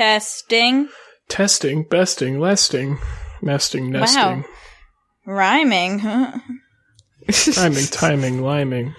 Testing. Testing, besting, lesting, nesting, nesting. Wow. Rhyming, huh? Timing, timing, liming.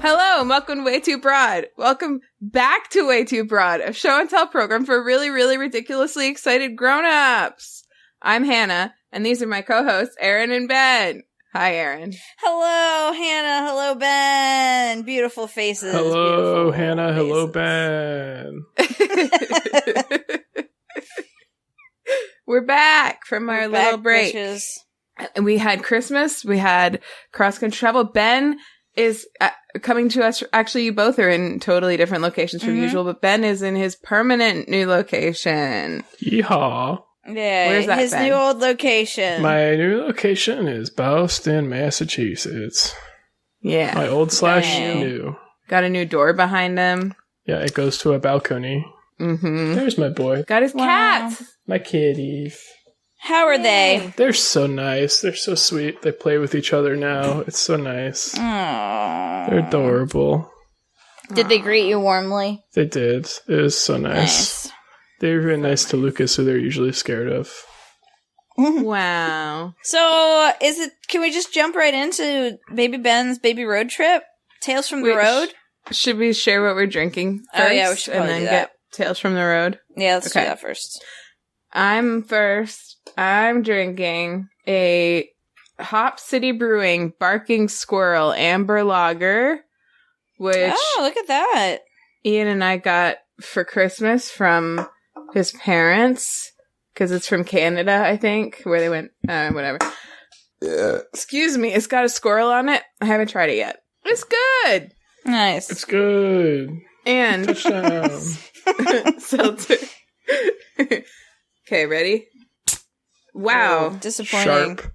Hello, and welcome to WayTooBroad. Welcome back to WayTooBroad, a show and tell program for really, really ridiculously excited grown-ups. I'm Hannah, and these are my co-hosts, Erin and Ben. Hi, Erin. Hello, Hannah. Hello, Ben. Beautiful faces. Hello, Beautiful Hannah. faces. Hello, Ben. We're back from our little break. Bitches. And we had Christmas, we had cross-country travel. Ben is coming to us. Actually, you both are in totally different locations from usual, but Ben is in his permanent new location. Yeehaw. Yeah, Where's that, his Ben? new old location. My new location is Boston, Massachusetts. Yeah. My old slash Dang. new. Got a new door behind him. Yeah, it goes to a balcony. Mm-hmm. There's my boy. Got his Wow. cats. My kitties. How are they? They're so nice. They're so sweet. They play with each other now. It's so nice. Aww. They're adorable. Did they greet you warmly? They did. It was so nice. They were very nice to Lucas, who they're usually scared of. Wow. So, can we just jump right into Baby Ben's baby road trip? Tales from the Wait, road? Should we share what we're drinking first? Oh, yeah, we should and probably then do that. get Tales from the Road? Yeah, let's Okay. do that first. I'm first. I'm drinking a Hop City Brewing Barking Squirrel Amber Lager, which Oh, look at that. Ian and I got for Christmas from his parents, because it's from Canada, I think, where they went, whatever. Excuse me, it's got a squirrel on it. I haven't tried it yet. It's good! Nice. It's good. And Touchdown. seltzer. Okay, ready? Wow. Oh, disappointing. Sharp.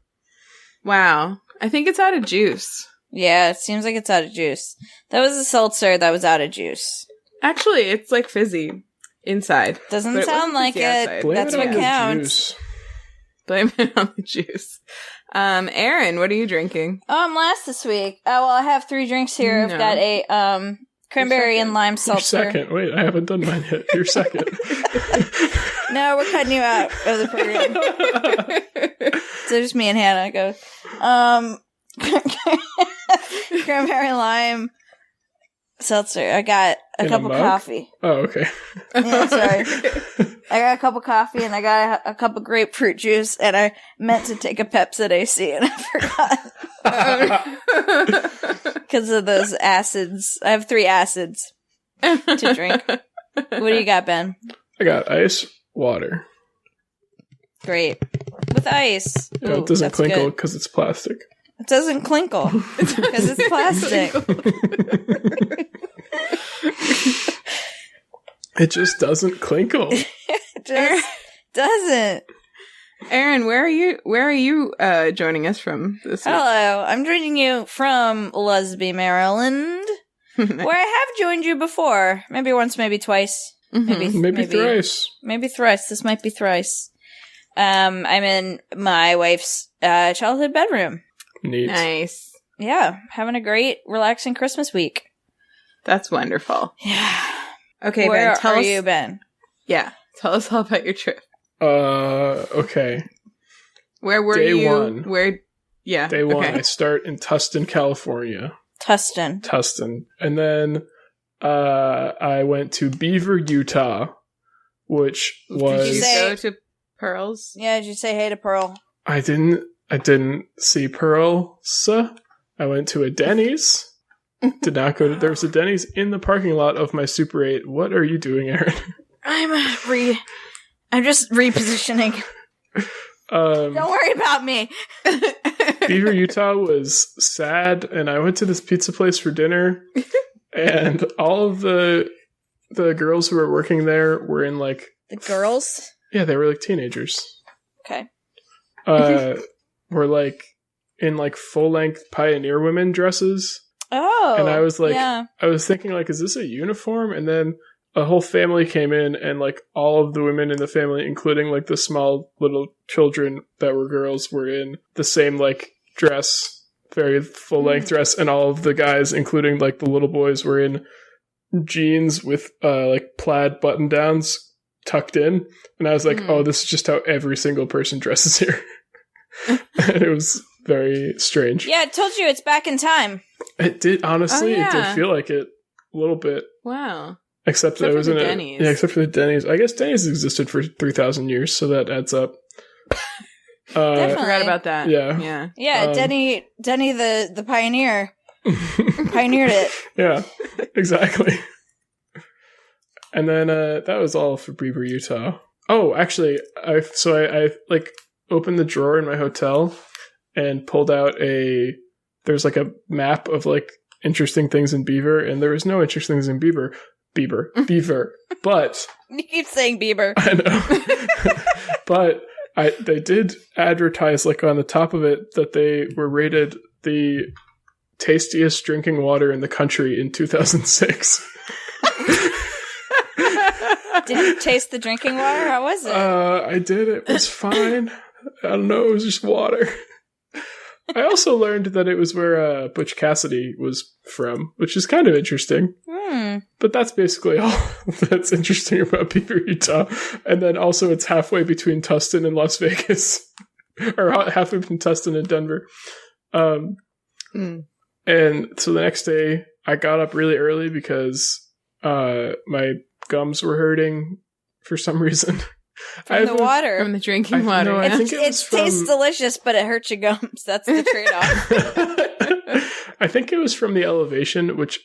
Wow. I think it's out of juice. Yeah, it seems like it's out of juice. That was a seltzer that was out of juice. Actually, it's like fizzy inside. Doesn't But it sound wasn't like fizzy it. outside. Blame That's it what on the counts. juice. Blame it on the juice. Erin, what are you drinking? Oh, I'm last this week. Oh, well, I have 3 drinks here. No. I've got a cranberry and lime You're seltzer. second. Wait, I haven't done mine yet. You're second. No, we're cutting you out of the program. So just me and Hannah go. Cranberry lime seltzer. I got a In a cup of mug? coffee. Oh, okay. Yeah, sorry. I got a cup of coffee and I got a cup of grapefruit juice, and I meant to take a Pepsi AC and I forgot because of those acids. I have 3 acids to drink. What do you got, Ben? I got ice, water. Great. With ice. Yeah, Ooh, it doesn't that's clinkle good. because it's plastic. It doesn't clinkle because it's plastic. It just doesn't clinkle. It just doesn't. Erin, where are you joining us from this week? Hello, I'm joining you from Lusby, Maryland, where I have joined you before. Maybe once, maybe twice. Maybe thrice. Maybe thrice. This might be thrice. I'm in my wife's childhood bedroom. Neat. Nice. Yeah, having a great, relaxing Christmas week. That's wonderful. Yeah. Okay, Where Ben, tell are us. you, Ben? Yeah, tell us all about your trip. Okay. Where were Day you? one. Where? Yeah. Day one, Okay. I start in Tustin, California. Tustin. And then I went to Beaver, Utah, which was... Did you say- go to Pearls? Yeah, did you say hey to Pearl? I didn't see Pearls. I went to a Denny's. Did not go to... There was a Denny's in the parking lot of my Super 8. What are you doing, Erin? I'm just repositioning. Don't worry about me. Beaver, Utah was sad, and I went to this pizza place for dinner, and all of the girls who were working there were in like... The girls? Yeah, they were like teenagers. Okay. Were like in like full-length Pioneer women dresses. Oh. And I was like, yeah. I was thinking, like, is this a uniform? And then a whole family came in, and like all of the women in the family, including like the small little children that were girls, were in the same like dress, very full length dress, and all of the guys, including like the little boys, were in jeans with like plaid button downs tucked in. And I was like, oh, this is just how every single person dresses here. And it was very strange. Yeah, I told you it's back in time. It did, honestly, Oh, yeah. it did feel like it a little bit. Wow. Except that it was for in the a, Denny's. yeah, except for the Denny's. I guess Denny's existed for 3,000 years, so that adds up. Definitely. Forgot about that. Yeah. Yeah. Denny the pioneer. Pioneered it. Yeah, exactly. And then that was all for Beaver, Utah. Oh, actually, I like opened the drawer in my hotel and pulled out there's like a map of like interesting things in Beaver, and there was no interesting things in Beaver. But You keep saying Bieber. I know. But they did advertise like on the top of it that they were rated the tastiest drinking water in the country in 2006. Did you taste the drinking water? How was it? I did. It was fine. I don't know. It was just water. I also learned that it was where Butch Cassidy was from, which is kind of interesting. But that's basically all that's interesting about Beaver, Utah. And then also it's halfway between Tustin and Las Vegas. Or halfway between Tustin and Denver. And so the next day, I got up really early because my gums were hurting for some reason. From the water. From the drinking water. No, I think it tastes delicious, but it hurts your gums. That's the trade-off. I think it was from the elevation, which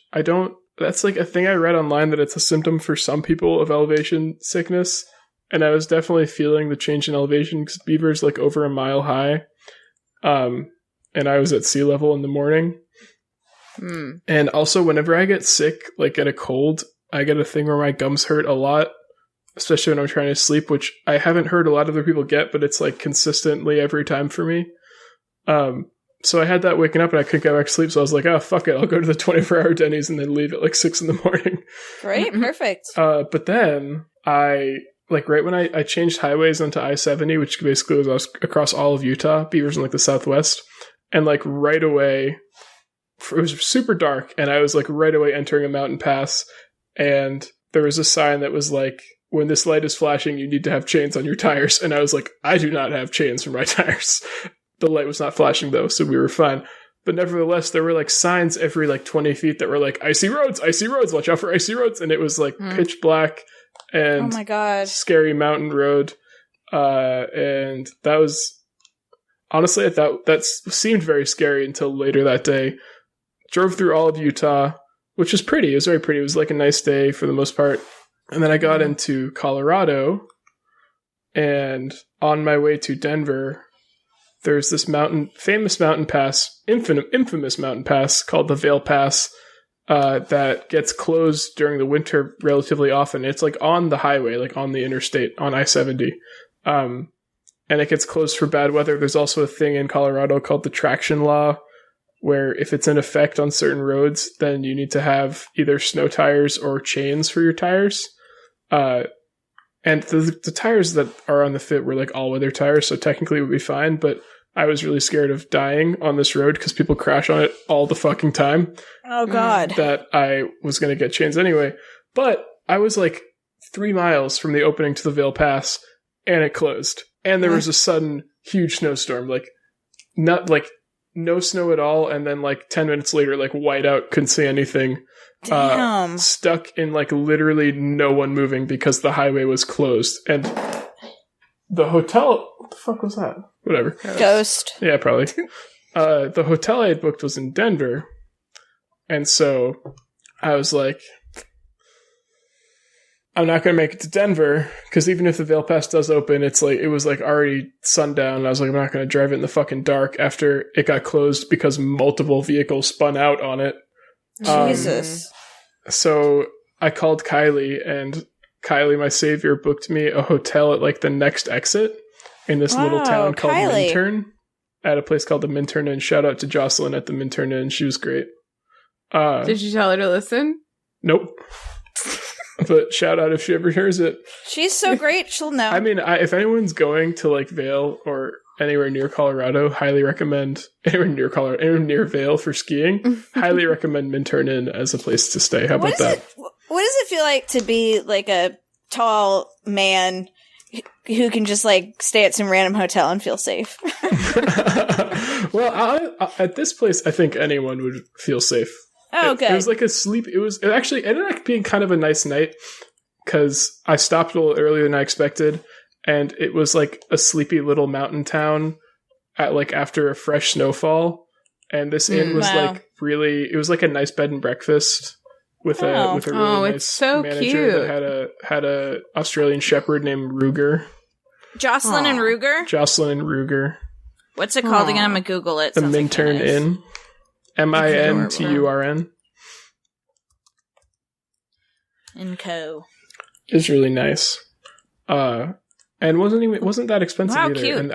that's like a thing I read online that it's a symptom for some people of elevation sickness. And I was definitely feeling the change in elevation because Beaver's like over a mile high. And I was at sea level in the morning. And also whenever I get sick, like get a cold, I get a thing where my gums hurt a lot, especially when I'm trying to sleep, which I haven't heard a lot of other people get, but it's like consistently every time for me. So I had that waking up and I couldn't get back to sleep. So I was like, oh, fuck it. I'll go to the 24-hour Denny's and then leave at like 6 in the morning. Great. Perfect. But then right when I changed highways onto I-70, which basically was across all of Utah, Beaver's in like the southwest. And like right away, it was super dark. And I was like right away entering a mountain pass. And there was a sign that was like, when this light is flashing, you need to have chains on your tires. And I was like, I do not have chains for my tires. The light was not flashing though, so we were fine. But nevertheless, there were like signs every like 20 feet that were like, icy roads, watch out for icy roads. And it was like pitch black and oh my God. Scary mountain road. And that was, honestly, I thought that seemed very scary until later that day. Drove through all of Utah, which was pretty. It was very pretty. It was like a nice day for the most part. And then I got into Colorado, and on my way to Denver, there's this famous mountain pass, infamous mountain pass called the Vail Pass, that gets closed during the winter relatively often. It's like on the highway, like on the interstate, on I-70. And it gets closed for bad weather. There's also a thing in Colorado called the traction law, where if it's in effect on certain roads, then you need to have either snow tires or chains for your tires. And the tires that are on the fit were like all-weather tires, so technically it would be fine, but I was really scared of dying on this road because people crash on it all the fucking time. Oh, God. That I was going to get chains anyway. But I was like 3 miles from the opening to the Vail Pass, and it closed. And there was a sudden huge snowstorm, like not like no snow at all, and then like 10 minutes later, like white out, couldn't see anything. Damn. Stuck in like literally no one moving because the highway was closed. And the hotel, what the fuck was that? Whatever. Ghost. Yeah, probably. The hotel I had booked was in Denver. And so I was like, I'm not going to make it to Denver because even if the Vail Pass does open, it was like already sundown. And I was like, I'm not going to drive it in the fucking dark after it got closed because multiple vehicles spun out on it. Jesus. So I called Kylie, and Kylie, my savior, booked me a hotel at like the next exit in this little town called Minturn, at a place called the Minturn Inn. Shout out to Jocelyn at the Minturn Inn. She was great. Did you tell her to listen? Nope. But shout out if she ever hears it. She's so great, she'll know. I mean, if anyone's going to like Vail or anywhere near Colorado, highly recommend anywhere near Vail for skiing. Highly recommend Minturn Inn as a place to stay. How about that? What does it feel like to be like a tall man who can just like stay at some random hotel and feel safe? Well, at this place, I think anyone would feel safe. Oh, good. It was like it actually ended up being kind of a nice night because I stopped a little earlier than I expected, and it was like a sleepy little mountain town after a fresh snowfall. And this inn was like really, it was like a nice bed and breakfast with a really nice manager cute. that had a Australian Shepherd named Ruger. Jocelyn and Ruger. What's it called again? I'm gonna Google it. The Minturn Inn. Minturn. In Co. It's really nice. And wasn't that expensive either. Cute.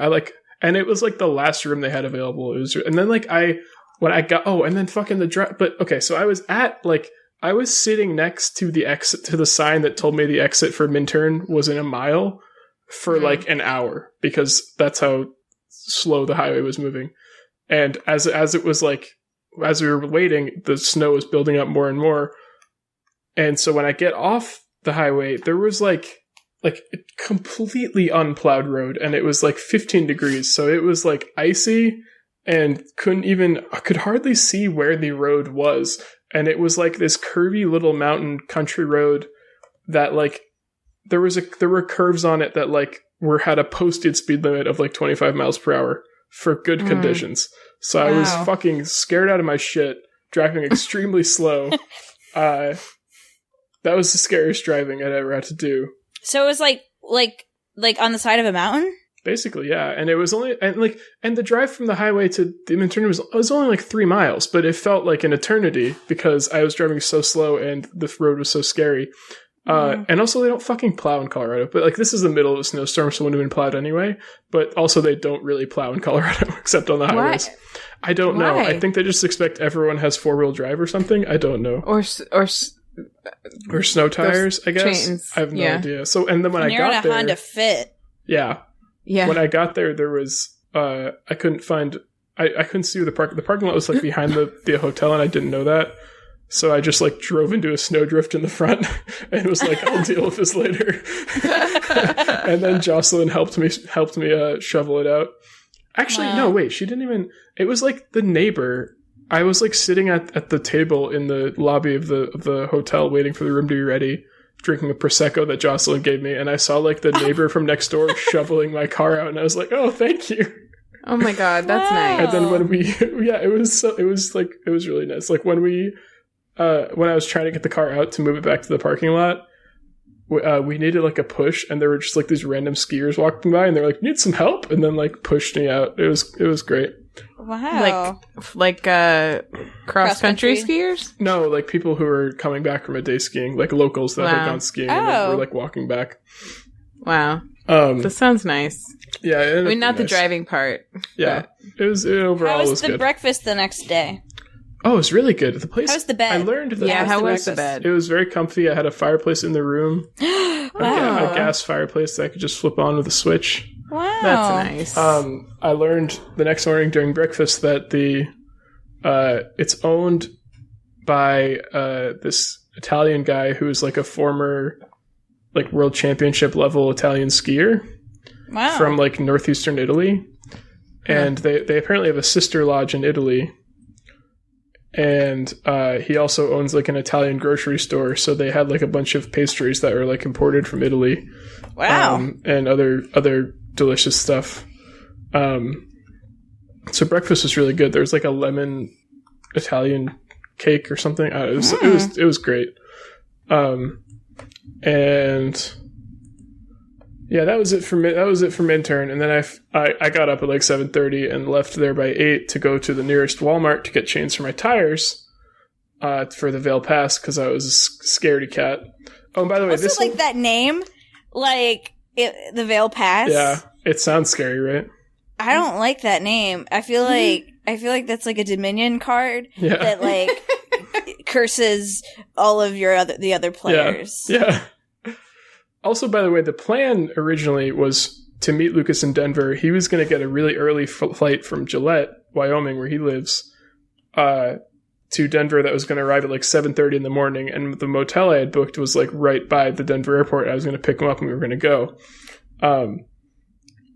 And it was like the last room they had available. It was, and then fucking the drive. But okay, so I was sitting next to the exit, to the sign that told me the exit for Minturn was in a mile for like an hour because that's how slow the highway was moving. And as it was like, as we were waiting, the snow was building up more and more. And so when I get off the highway, there was like a completely unplowed road, and it was like 15 degrees. So it was like icy and I could hardly see where the road was. And it was like this curvy little mountain country road that like there were curves on it that like had a posted speed limit of like 25 miles per hour for good conditions. So I was fucking scared out of my shit, driving extremely slow. That was the scariest driving I'd ever had to do. So it was like on the side of a mountain? Basically, yeah. And it was only and the drive from the highway to the Minturn was only like 3 miles, but it felt like an eternity because I was driving so slow and the road was so scary. And also they don't fucking plow in Colorado, but like this is the middle of a snowstorm, so it wouldn't have been plowed anyway. But also they don't really plow in Colorado except on the highways. Why? I don't know. I think they just expect everyone has 4-wheel drive or something. I don't know. Or snow tires, I guess. Chains. I have no idea. So and then when I got there, Honda Fit. Yeah. When I got there, there was I couldn't see the parking lot was like behind the hotel, and I didn't know that. So I just like drove into a snowdrift in the front and was like, I'll deal with this later. And then Jocelyn helped me shovel it out. Actually, no, wait, she didn't even, it was like the neighbor. I was like sitting at the table in the lobby of the hotel waiting for the room to be ready, drinking a Prosecco that Jocelyn gave me. And I saw like the neighbor from next door shoveling my car out. And I was like, oh, thank you. Oh my God, that's nice. And then when it was really nice. Like when I was trying to get the car out to move it back to the parking lot, we needed like a push, and there were just like these random skiers walking by, and they were like, "Need some help?" and then like pushed me out. It was great. Wow. Like cross country skiers? No, like people who were coming back from a day skiing, like locals that had gone skiing and they were like walking back. Wow. This sounds nice. Yeah, I mean, not the driving part. Yeah, it was overall. How was the breakfast the next day? Oh, it was really good. The place. How's the bed? I learned that. Yeah, how was the bed? It was very comfy. I had a fireplace in the room. A gas fireplace that I could just flip on with a switch. Wow, that's nice. I learned the next morning during breakfast that it's owned by this Italian guy who is like a former like world championship level Italian skier. Wow. From like Northeastern Italy, and they apparently have a sister lodge in Italy. And he also owns like an Italian grocery store, so they had like a bunch of pastries that were like imported from Italy. Wow. And other delicious stuff. So breakfast was really good. There was like a lemon Italian cake or something. It was great. And yeah, that was it for Minturn. And then I got up at like 7:30 and left there by 8 to go to the nearest Walmart to get chains for my tires for the Vail Pass because I was a scaredy cat. Oh, and by the way, this like that name, like the Vail Pass. Yeah, it sounds scary, right? I don't like that name. I feel like that's like a Dominion card that like curses all of the other players. Yeah. Also, by the way, the plan originally was to meet Lucas in Denver. He was going to get a really early flight from Gillette, Wyoming, where he lives, to Denver that was going to arrive at like 7:30 in the morning. And the motel I had booked was like right by the Denver airport. I was going to pick him up and we were going to go.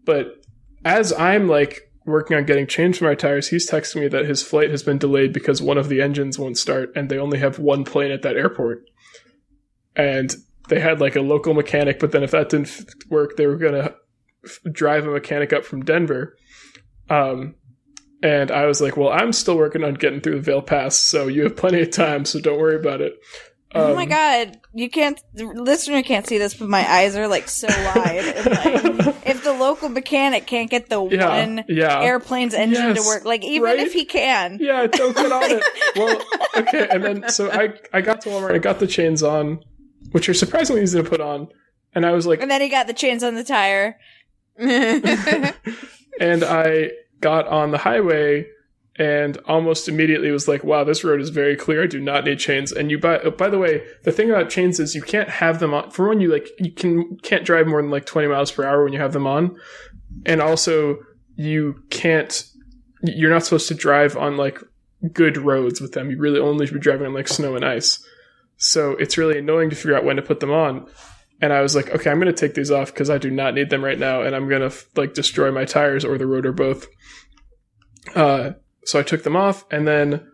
But as I'm like working on getting changed for my tires, he's texting me that his flight has been delayed because one of the engines won't start and they only have one plane at that airport. And they had like a local mechanic, but then if that didn't work, they were going to drive a mechanic up from Denver. And I was like, well, I'm still working on getting through the Vail Pass, so you have plenty of time, so don't worry about it. Oh my god, the listener can't see this, but my eyes are like so wide. And, like, if the local mechanic can't get the one airplane's engine to work, like even if he can. Yeah, don't get on it. Well, okay, and then so I got to Walmart, I got the chains on, which are surprisingly easy to put on, and I was like... And then he got the chains on the tire. And I got on the highway and almost immediately was like, wow, this road is very clear. I do not need chains. And by the way, the thing about chains is you can't have them on. For one, you can't drive more than like 20 miles per hour when you have them on. And also you're not supposed to drive on like good roads with them. You really only should be driving on like snow and ice. So it's really annoying to figure out when to put them on. And I was like, okay, I'm going to take these off because I do not need them right now. And I'm going to like destroy my tires or the road or both. So I took them off. And then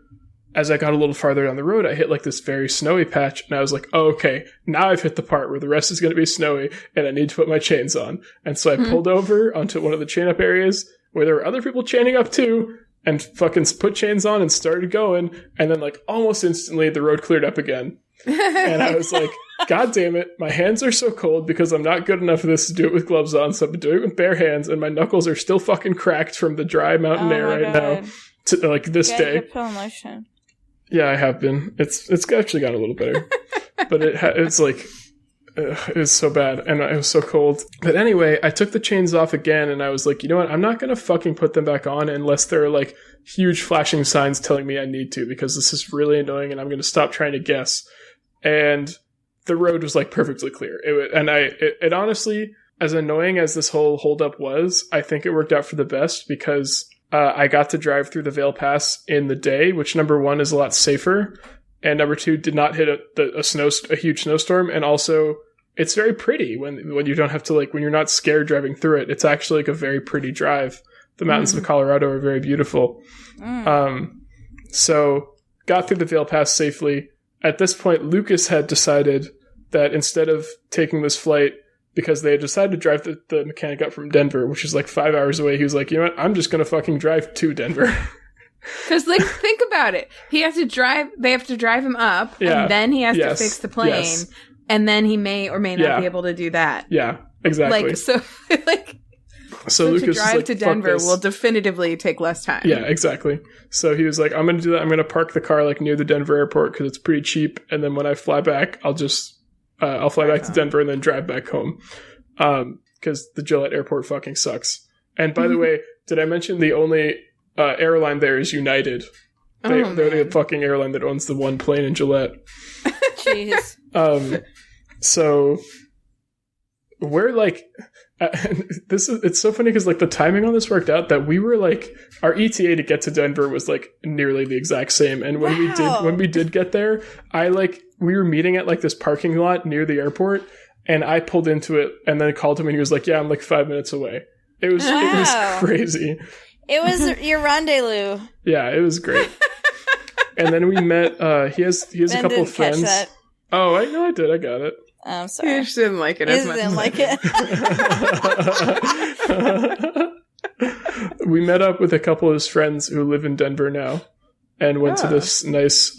as I got a little farther down the road, I hit like this very snowy patch. And I was like, oh, okay, now I've hit the part where the rest is going to be snowy and I need to put my chains on. And so I pulled over onto one of the chain up areas where there were other people chaining up too and fucking put chains on and started going. And then like almost instantly the road cleared up again. And I was like, God damn it, my hands are so cold because I'm not good enough at this to do it with gloves on, so I've been doing it with bare hands, and my knuckles are still fucking cracked from the dry mountain air right now to like this day. Get pill lotion. Yeah, I have been. It's actually gotten a little better, but it's like it was so bad and it was so cold. But anyway, I took the chains off again, and I was like, you know what? I'm not gonna fucking put them back on unless there are like huge flashing signs telling me I need to, because this is really annoying, and I'm gonna stop trying to guess. And the road was like perfectly clear. It honestly, as annoying as this whole holdup was, I think it worked out for the best because I got to drive through the Vail Pass in the day, which number one is a lot safer, and number two did not hit a huge snowstorm, and also it's very pretty when you don't have to when you're not scared driving through it. It's actually like a very pretty drive. The mountains of Colorado are very beautiful. So got through the Vail Pass safely. At this point, Lucas had decided that instead of taking this flight, because they had decided to drive the mechanic up from Denver, which is like 5 hours away, he was like, you know what, I'm just going to fucking drive to Denver. Because, think about it. They have to drive him up, and then he has to fix the plane, and then he may or may not be able to do that. Yeah, exactly. So Lucas to drive to Denver will definitively take less time. Yeah, exactly. So he was like, I'm going to do that. I'm going to park the car near the Denver airport because it's pretty cheap. And then when I fly back, I'll fly back to Denver and then drive back home. Because the Gillette airport fucking sucks. And by the way, did I mention the only airline there is United? They're the fucking airline that owns the one plane in Gillette. Jeez. So we're like... it's so funny because like the timing on this worked out that we were like our ETA to get to Denver was like nearly the exact same, and when we did get there, we were meeting at like this parking lot near the airport, and I pulled into it and then called him and he was like, yeah, I'm like 5 minutes away. It was crazy. It was your rendezvous. Yeah, it was great. And then we met he has Ben a couple of friends. Catch that. Oh, I know I did. I got it. I'm sorry. You just didn't like it as much. Didn't like it. We met up with a couple of his friends who live in Denver now, and went to this nice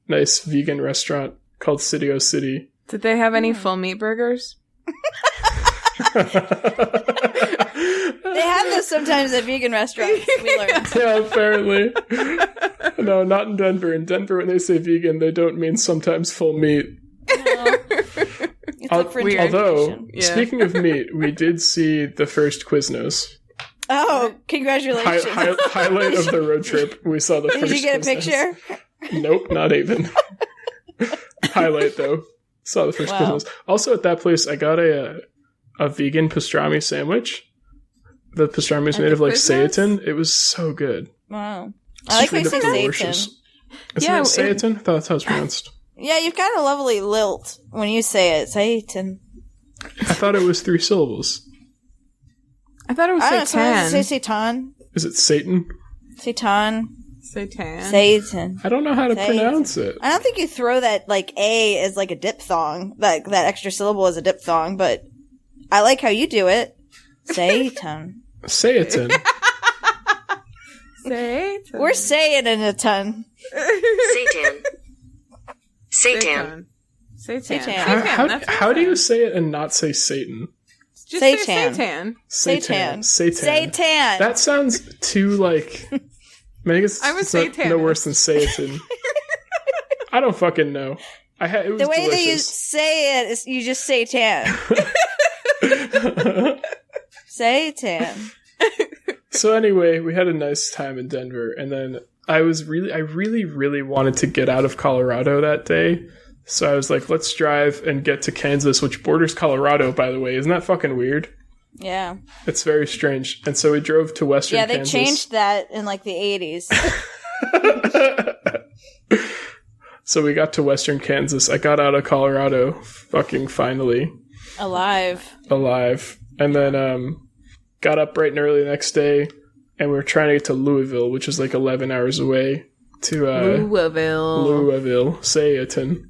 vegan restaurant called City O City. Did they have any full meat burgers? They have this sometimes at vegan restaurants. We learned. Yeah, apparently. No, not in Denver. In Denver, when they say vegan, they don't mean sometimes full meat. No. Although, speaking of meat, we did see the first Quiznos. Oh, congratulations. Highlight of the road trip. We saw the first Did you get a Quiznos. picture? Nope, not even. Highlight though. Saw the first Christmas. Also at that place, I got a vegan pastrami sandwich. The pastrami was made of like seitan. It was so good. Wow. I like how you say seitan. Isn't it seitan? I thought that's how it's pronounced. Yeah, you've got a lovely lilt when you say it. Seitan. I thought it was 3 syllables. I thought it was seitan. Say seitan. Is it Satan? Seitan. Seitan. I don't know how to pronounce it. I don't think you throw that like A as like a diphthong. That extra syllable is a diphthong, but I like how you do it. Seitan. Seitan. Seitan. We're saying it in a ton. Seitan. How do you say it and not say Satan? Just say Seitan. Seitan. That sounds too like. I guess it's no worse than Satan. I don't fucking know. It was the way delicious. that you say it is you just say tan. Seitan. So anyway, we had a nice time in Denver, and then I really wanted to get out of Colorado that day. So I was like, let's drive and get to Kansas, which borders Colorado, by the way. Isn't that fucking weird? Yeah. It's very strange. And so we drove to Western Kansas. Yeah, they changed that in like the 80s. So we got to Western Kansas. I got out of Colorado, fucking finally. Alive. And then got up bright and early the next day, and we were trying to get to Louisville, which is like 11 hours away. To Louisville. Seitan.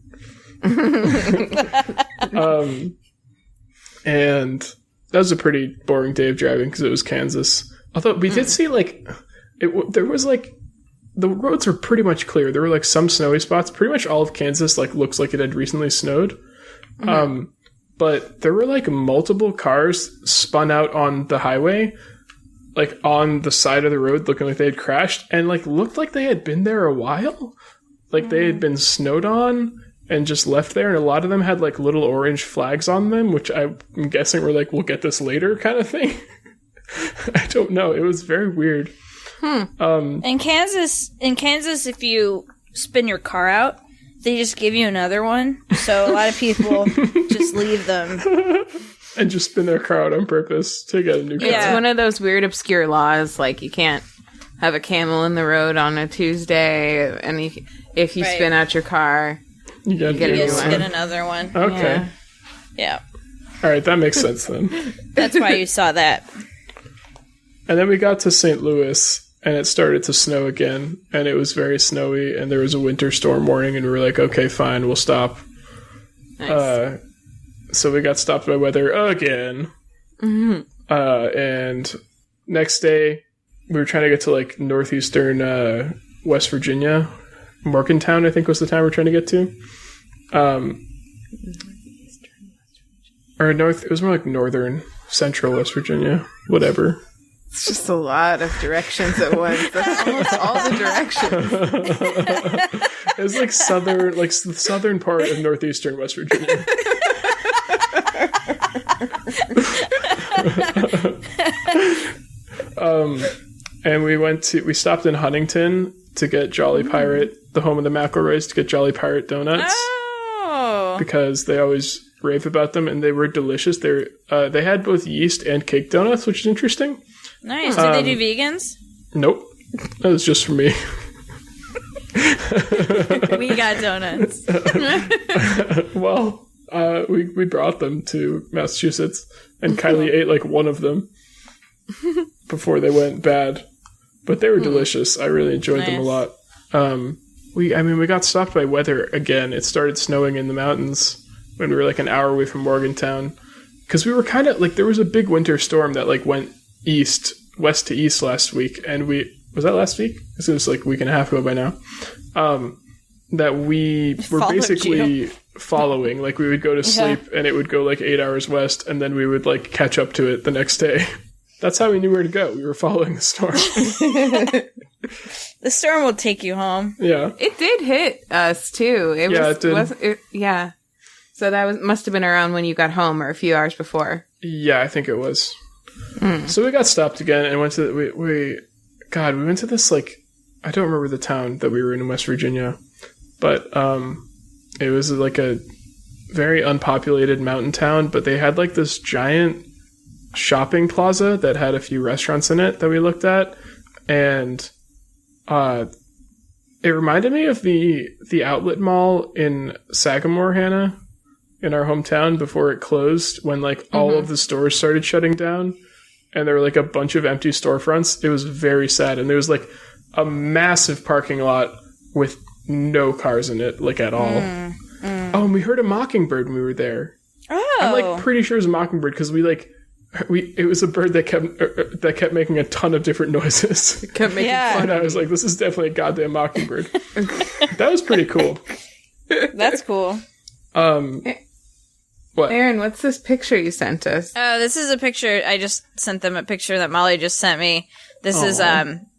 And that was a pretty boring day of driving because it was Kansas. Although we did see there was like the roads were pretty much clear. There were like some snowy spots. Pretty much all of Kansas like looks like it had recently snowed. But there were like multiple cars spun out on the highway, like on the side of the road, looking like they had crashed, and like looked like they had been there a while. Like they had been snowed on and just left there, and a lot of them had like little orange flags on them, which I'm guessing were like, we'll get this later kind of thing. I don't know. It was very weird. In Kansas, if you spin your car out, they just give you another one. So a lot of people just leave them. And just spin their car out on purpose to get a new car. It's one of those weird, obscure laws, like you can't have a camel in the road on a Tuesday, and if you spin out your car, you get another one. Okay. Yeah. All right, that makes sense then. That's why you saw that. And then we got to St. Louis, and it started to snow again, and it was very snowy, and there was a winter storm warning, and we were like, okay, fine, we'll stop. Nice. So we got stopped by weather again. And next day, we were trying to get to like Northeastern West Virginia. Morgantown, I think, was the town we were trying to get to. Or north, it was more like northern, central West Virginia. Whatever. It's just a lot of directions at once. That's almost all the directions. It was like the southern part of northeastern West Virginia. And we stopped in Huntington to get Jolly Pirate, the home of the McElroys, to get Jolly Pirate donuts. Oh. Because they always rave about them, and they were delicious. They had both yeast and cake donuts, which is interesting. Nice. Did they do vegans? Nope. That was just for me. We got donuts. Well, we brought them to Massachusetts, and Kylie ate like one of them before they went bad. But they were delicious. I really enjoyed them a lot. We got stopped by weather again. It started snowing in the mountains when we were like an hour away from Morgantown. Because we were kind of like, there was a big winter storm that like went west to east last week. And was that last week? It was like a week and a half ago by now. That we were basically following. Like we would go to sleep and it would go like 8 hours west, and then we would like catch up to it the next day. That's how we knew where to go. We were following the storm. The storm will take you home. Yeah. It did hit us too. It did. Yeah. So that must have been around when you got home or a few hours before. Yeah, I think it was. So we got stopped again and went to we went to this like I don't remember the town that we were in West Virginia, but it was like a very unpopulated mountain town, but they had like this giant shopping plaza that had a few restaurants in it that we looked at, and it reminded me of the outlet mall in Sagamore, Hannah, in our hometown before it closed, when like all of the stores started shutting down and there were like a bunch of empty storefronts. It was very sad, and there was like a massive parking lot with no cars in it, like at all. Oh, and we heard a mockingbird when we were there. Oh, I'm like pretty sure it was a mockingbird because it was a bird that kept making a ton of different noises. It kept making fun. And I was like, this is definitely a goddamn mockingbird. That was pretty cool. That's cool. What? Erin, what's this picture you sent us? This is a picture. I just sent them a picture that Molly just sent me. This is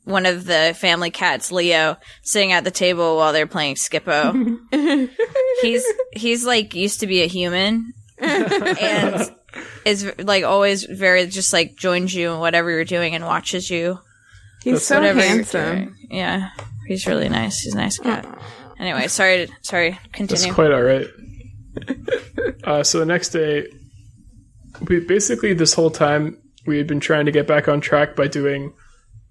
one of the family cats, Leo, sitting at the table while they're playing Skippo. He's like used to be a human and is like always very just like joins you in whatever you're doing and watches you. He's so handsome. Yeah, he's really nice. He's a nice cat. Anyway, sorry. Continue. That's quite all right. So the next day, we basically this whole time we had been trying to get back on track by doing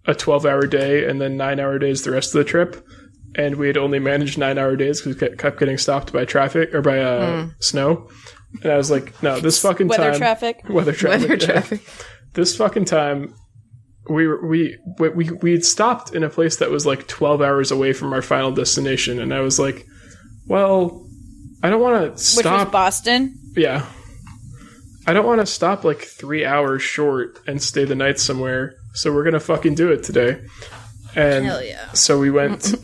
a 12-hour day and then 9-hour days the rest of the trip, and we had only managed 9-hour days because we kept getting stopped by traffic or by snow. And I was like, no, this fucking Weather time, traffic. This fucking time, we'd stopped in a place that was like 12 hours away from our final destination, and I was like, well, I don't want to stop. Which was Boston? Yeah. I don't want to stop like 3 hours short and stay the night somewhere, so we're gonna fucking do it today. And hell yeah. So we went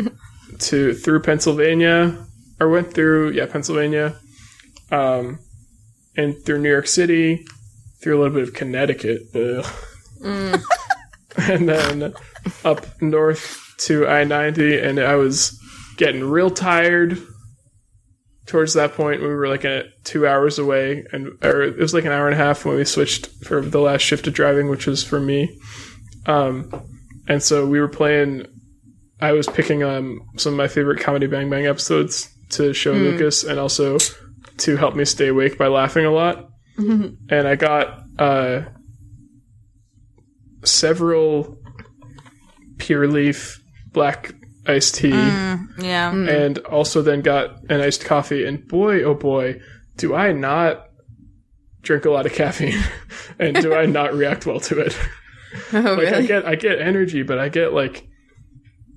through Pennsylvania, or went through Pennsylvania, and through New York City, through a little bit of Connecticut, and then up north to I-90, and I was getting real tired. Towards that point, we were like 2 hours away, or it was like an hour and a half when we switched for the last shift of driving, which was for me. And so we were playing. I was picking some of my favorite Comedy Bang Bang episodes to show Lucas, and also to help me stay awake by laughing a lot. And I got several Pure Leaf black iced tea, and also then got an iced coffee, and boy, oh boy, do I not drink a lot of caffeine, and do I not react well to it. Really? I get energy, but I get like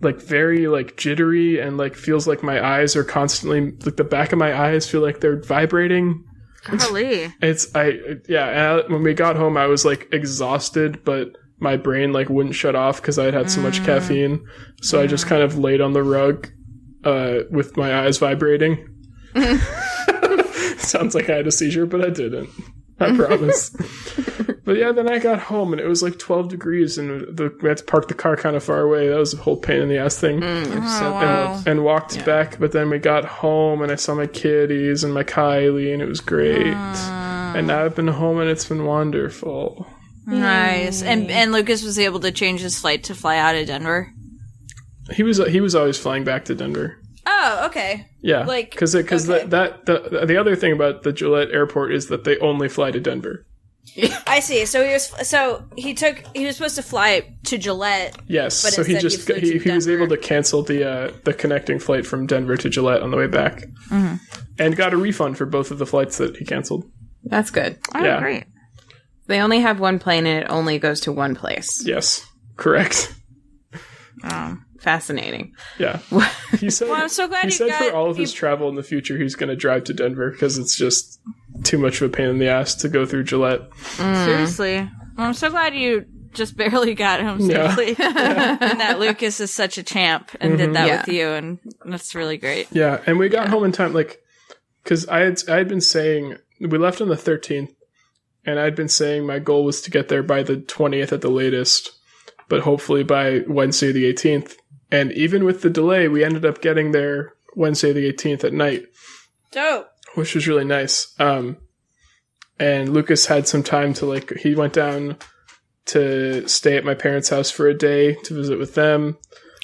very like jittery, and like feels like my eyes are constantly, like the back of my eyes feel like they're vibrating. Golly. When we got home I was like exhausted, but my brain like wouldn't shut off because I'd had so much caffeine. So I just kind of laid on the rug with my eyes vibrating. Sounds like I had a seizure, but I didn't. I promise. But yeah, then I got home and it was like 12 degrees and we had to park the car kind of far away. That was a whole pain in the ass thing. And walked back, but then we got home and I saw my kitties and my Kylie, and it was great. And now I've been home and it's been wonderful. Nice. And Lucas was able to change his flight to fly out of Denver? He was always flying back to Denver. Oh, okay. Yeah, because the other thing about the Gillette Airport is that they only fly to Denver. I see. So he was supposed to fly to Gillette. Yes, but so he was able to cancel the connecting flight from Denver to Gillette on the way back, and got a refund for both of the flights that he canceled. That's good. Oh, yeah, great. They only have one plane and it only goes to one place. Yes, correct. Fascinating. Yeah. He said, well, I'm so glad for all of his travel in the future, he's going to drive to Denver because it's just too much of a pain in the ass to go through Gillette. Seriously. Well, I'm so glad you just barely got home safely. Yeah. And that Lucas is such a champ and did that with you, and that's really great. Yeah, and we got home in time, like, because I had been saying, we left on the 13th, and I'd been saying my goal was to get there by the 20th at the latest, but hopefully by Wednesday the 18th. And even with the delay, we ended up getting there Wednesday the 18th at night. Dope. Which was really nice. And Lucas had some time to, like, he went down to stay at my parents' house for a day to visit with them.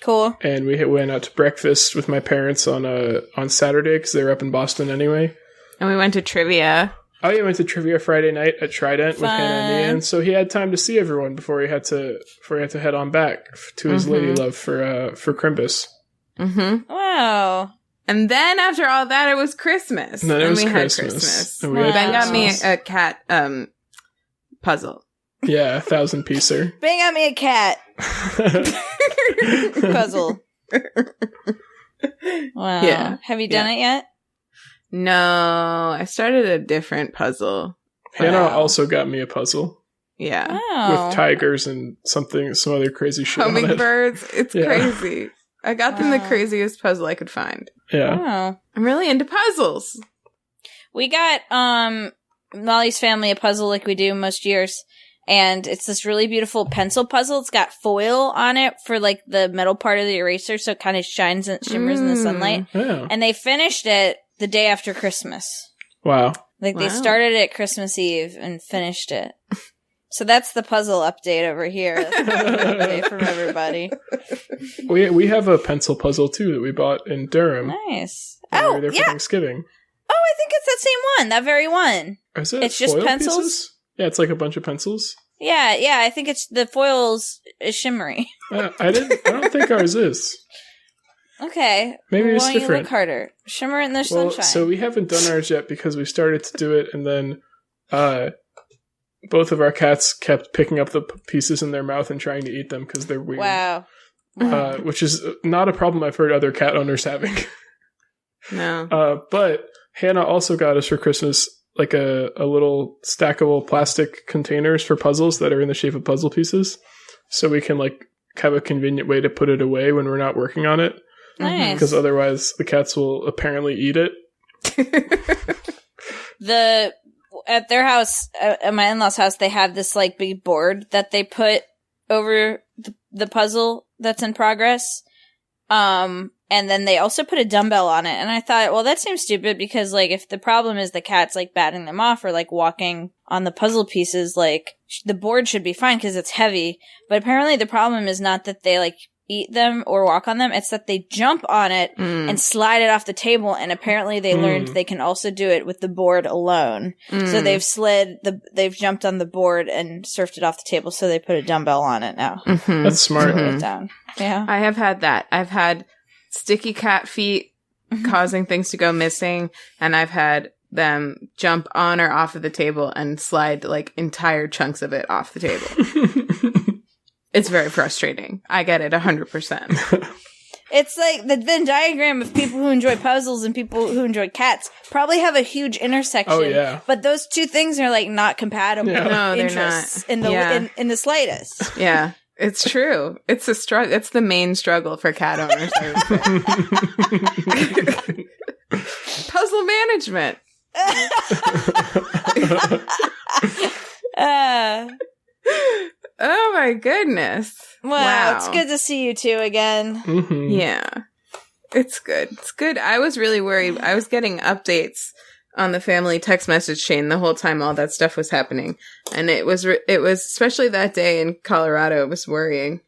Cool. And we went out to breakfast with my parents on Saturday because they were up in Boston anyway. And we went to trivia. Oh, yeah, we went to trivia Friday night at Trident with Hannah and Ian. So he had time to see everyone before he had to head on back to his lady love for Crimbus. Mm-hmm. Wow. And then after all that, it was Christmas. And then it was we Christmas. had Christmas. And we had Ben got me Christmas. a cat puzzle. Yeah, 1,000-piecer. Bang got me a cat puzzle. Wow. Yeah. Have you done it yet? No, I started a different puzzle. Hannah Wow. also got me a puzzle Yeah. Wow. with tigers and some other crazy shit on it. Hummingbirds. It's Yeah. crazy. I got them the Wow. craziest puzzle I could find. Yeah. Wow. I'm really into puzzles. We got Molly's family a puzzle like we do most years. And it's this really beautiful pencil puzzle. It's got foil on it for like the metal part of the eraser, so it kind of shines and shimmers in the sunlight. Yeah. And they finished it the day after Christmas. Wow. Like they Wow. started it Christmas Eve and finished it. So that's the puzzle update over here. That's an update from everybody. We have a pencil puzzle too that we bought in Durham. Nice. when we Oh, were there for yeah. Thanksgiving. Oh, I think it's that same one. That very one. Is it It's just foil pencils? pieces? Yeah, it's like a bunch of pencils. Yeah. I think it's the foils is shimmery. I don't think ours is. Okay. Maybe Why it's don't you different. look harder? Shimmer in the Well, sunshine. so we haven't done ours yet because we started to do it, and then both of our cats kept picking up the pieces in their mouth and trying to eat them because they're weird. Wow. Which is not a problem I've heard other cat owners having. No. But Hannah also got us for Christmas like a little stackable plastic containers for puzzles that are in the shape of puzzle pieces, so we can like have a convenient way to put it away when we're not working on it. Nice. Because otherwise the cats will apparently eat it. At their house, at my in-laws' house, they have this like big board that they put over the puzzle that's in progress. And then they also put a dumbbell on it. And I thought, well, that seems stupid because like if the problem is the cat's like batting them off or like walking on the puzzle pieces, like the board should be fine because it's heavy. But apparently the problem is not that they like eat them or walk on them. It's that they jump on it and slide it off the table. And apparently they learned they can also do it with the board alone. So they've jumped on the board and surfed it off the table. So they put a dumbbell on it now. That's smart. Put it down. Yeah. I have had that. I've had sticky cat feet causing things to go missing, and I've had them jump on or off of the table and slide like entire chunks of it off the table. It's very frustrating. I get it 100%. It's like the Venn diagram of people who enjoy puzzles and people who enjoy cats probably have a huge intersection. Oh, yeah. But those two things are like not compatible. Yeah. No, they're interests not. in the Yeah. in the slightest. Yeah, it's true. It's a struggle. It's the main struggle for cat owners. I would say. Puzzle management. Oh my goodness. Wow, it's good to see you two again. Mm-hmm. Yeah. It's good. It's good. I was really worried. I was getting updates on the family text message chain the whole time all that stuff was happening. And it was especially that day in Colorado, it was worrying.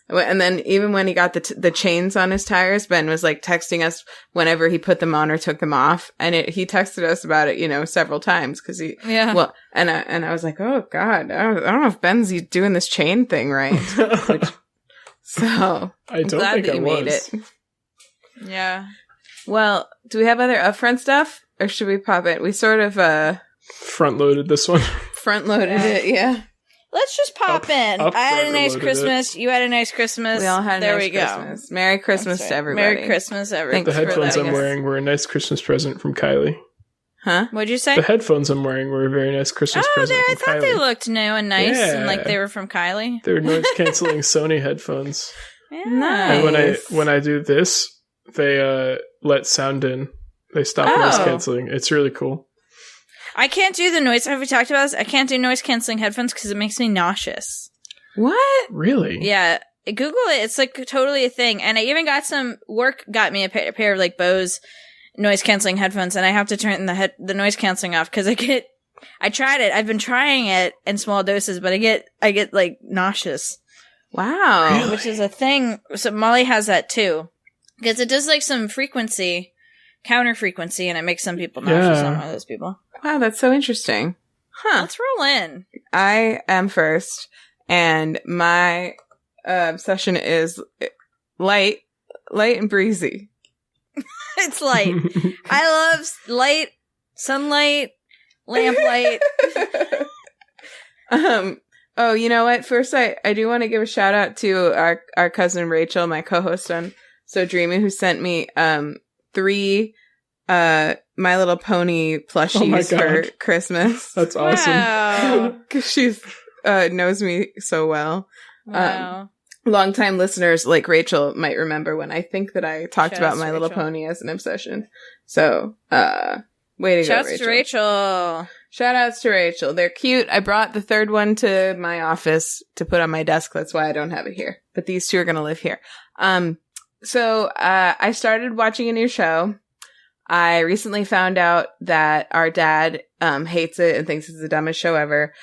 And then even when he got the chains on his tires, Ben was like texting us whenever he put them on or took them off. And he texted us about it, several times because and I was like, oh God, I don't know if Ben's doing this chain thing right. So I don't glad think that I you was. made it. Yeah. Well, do we have other upfront stuff or should we pop it? We sort of, Front loaded this one. front loaded it. Yeah. Let's just pop in. I had a nice front-loaded Christmas. You had a nice Christmas. We all had a there nice we go. Christmas. Merry Christmas That's to right. everybody. Merry Christmas, everybody. The Thanks for headphones letting I'm us- wearing were a nice Christmas present from Kylie. Huh? What'd you say? The headphones I'm wearing were a very nice Christmas Oh, present I from thought Kylie. they looked new and nice and like Yeah. they were from Kylie. They're noise canceling Sony headphones. Yeah. Nice. And when I do this, they let sound in. They stop Oh. noise canceling. It's really cool. I can't do the noise. Have we talked about this? I can't do noise canceling headphones because it makes me nauseous. What? Really? Yeah. Google it. It's like totally a thing. And I even got got me a pair of like Bose noise canceling headphones, and I have to turn the noise canceling off because I tried it. I've been trying it in small doses, but I get like nauseous. Wow. Really? which is a thing. So Molly has that too. Because it does like some counter frequency, and it makes some people nauseous. I'm one of those people. Wow, that's so interesting. Huh. Let's roll in. I am first, and my obsession is light and breezy. It's light. I love light, sunlight, lamplight. Oh, you know what? First, I do want to give a shout out to our cousin Rachel, my co-host on So Dreamy, who sent me 3 My Little Pony plushies for Christmas. That's awesome. Wow. Because she knows me so well. Wow. Longtime listeners like Rachel might remember when I think that I talked Shouts about to My Little Rachel. Pony as an obsession. So, way to Shouts go, to Rachel. Shout outs to Rachel. They're cute. I brought the 3rd one to my office to put on my desk. That's why I don't have it here. But these 2 are going to live here. So I started watching a new show. I recently found out that our dad hates it and thinks it's the dumbest show ever.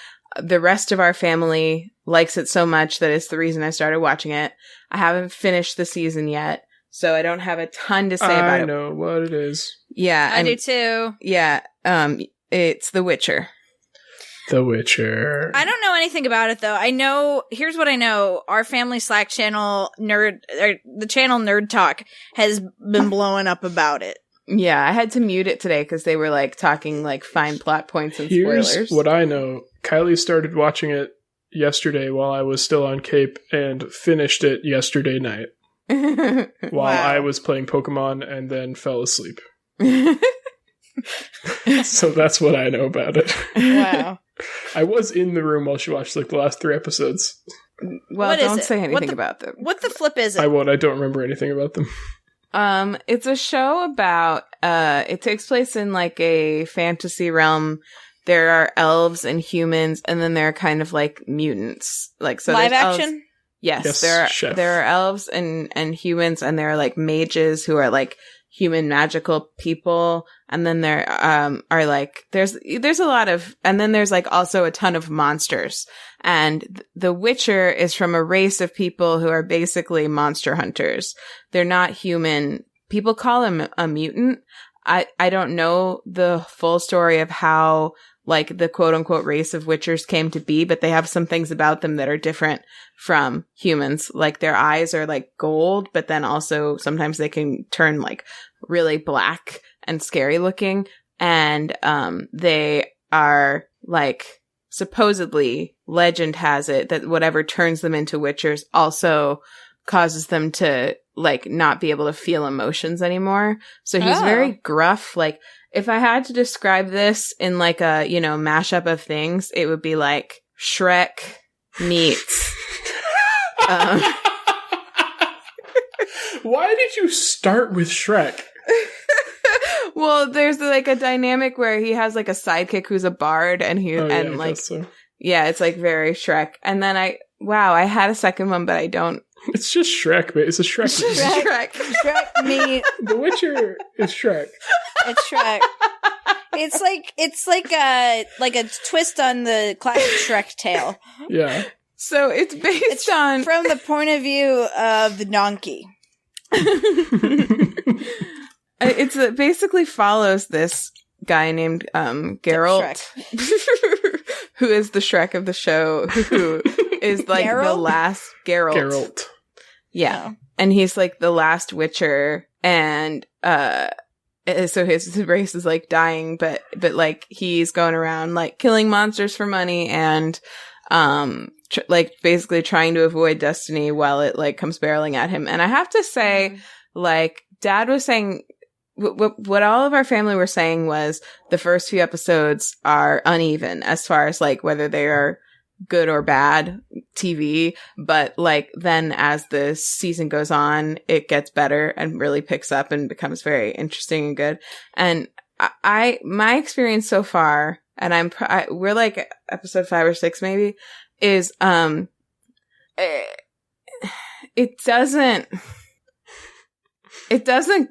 The rest of our family likes it so much that it's the reason I started watching it. I haven't finished the season yet, so I don't have a ton to say about it. I know what it is. Yeah, I do too. Yeah, it's The Witcher. The Witcher. I don't know anything about it though. Here's what I know. Our family Slack channel the channel Nerd Talk has been blowing up about it. Yeah, I had to mute it today because they were like talking like fine plot points and spoilers. Here's what I know. Kylie started watching it yesterday while I was still on Cape and finished it yesterday night while I was playing Pokemon and then fell asleep. So that's what I know about it. Wow. I was in the room while she watched like the last 3 episodes. Well, What is don't it? say What anything the- about them. What the flip is it? I won't. I don't remember anything about them. It's a show about, it takes place in like a fantasy realm. There are elves and humans, and then there are kind of like mutants. Like, so Live there's elves- action? Yes, Yes, chef. there are elves and humans, and there are like mages who are like human magical people, and then there are like there's a lot of, and then there's like also a ton of monsters. And the Witcher is from a race of people who are basically monster hunters. They're not human. People call him a mutant. I don't know the full story of how like the quote unquote race of Witchers came to be, but they have some things about them that are different from humans. Like their eyes are like gold, but then also sometimes they can turn like really black and scary looking. And they are like, supposedly legend has it that whatever turns them into Witchers also causes them to like not be able to feel emotions anymore. So he's very gruff. Like if I had to describe this in like a, mashup of things, it would be like Shrek meets. Why did you start with Shrek? Well, there's like a dynamic where he has like a sidekick who's a bard, and I guess so. yeah, it's like very Shrek. And then I had a second one, but I don't. It's just Shrek, but it's a Shrek. Shrek meet. The Witcher is Shrek. It's Shrek. It's like a twist on the classic Shrek tale. Yeah. So it's based on from the point of view of the donkey. It's basically follows this guy named Geralt, who is the Shrek of the show, who is like the last Geralt. Yeah. Oh. And he's like the last Witcher, and so his race is like dying, but like he's going around like killing monsters for money and like basically trying to avoid destiny while it like comes barreling at him. And I have to say, like Dad was saying, what all of our family were saying was the first few episodes are uneven as far as like whether they are good or bad TV, but like then as the season goes on, it gets better and really picks up and becomes very interesting and good. And my experience so far, and we're like episode 5 or 6 maybe, is it doesn't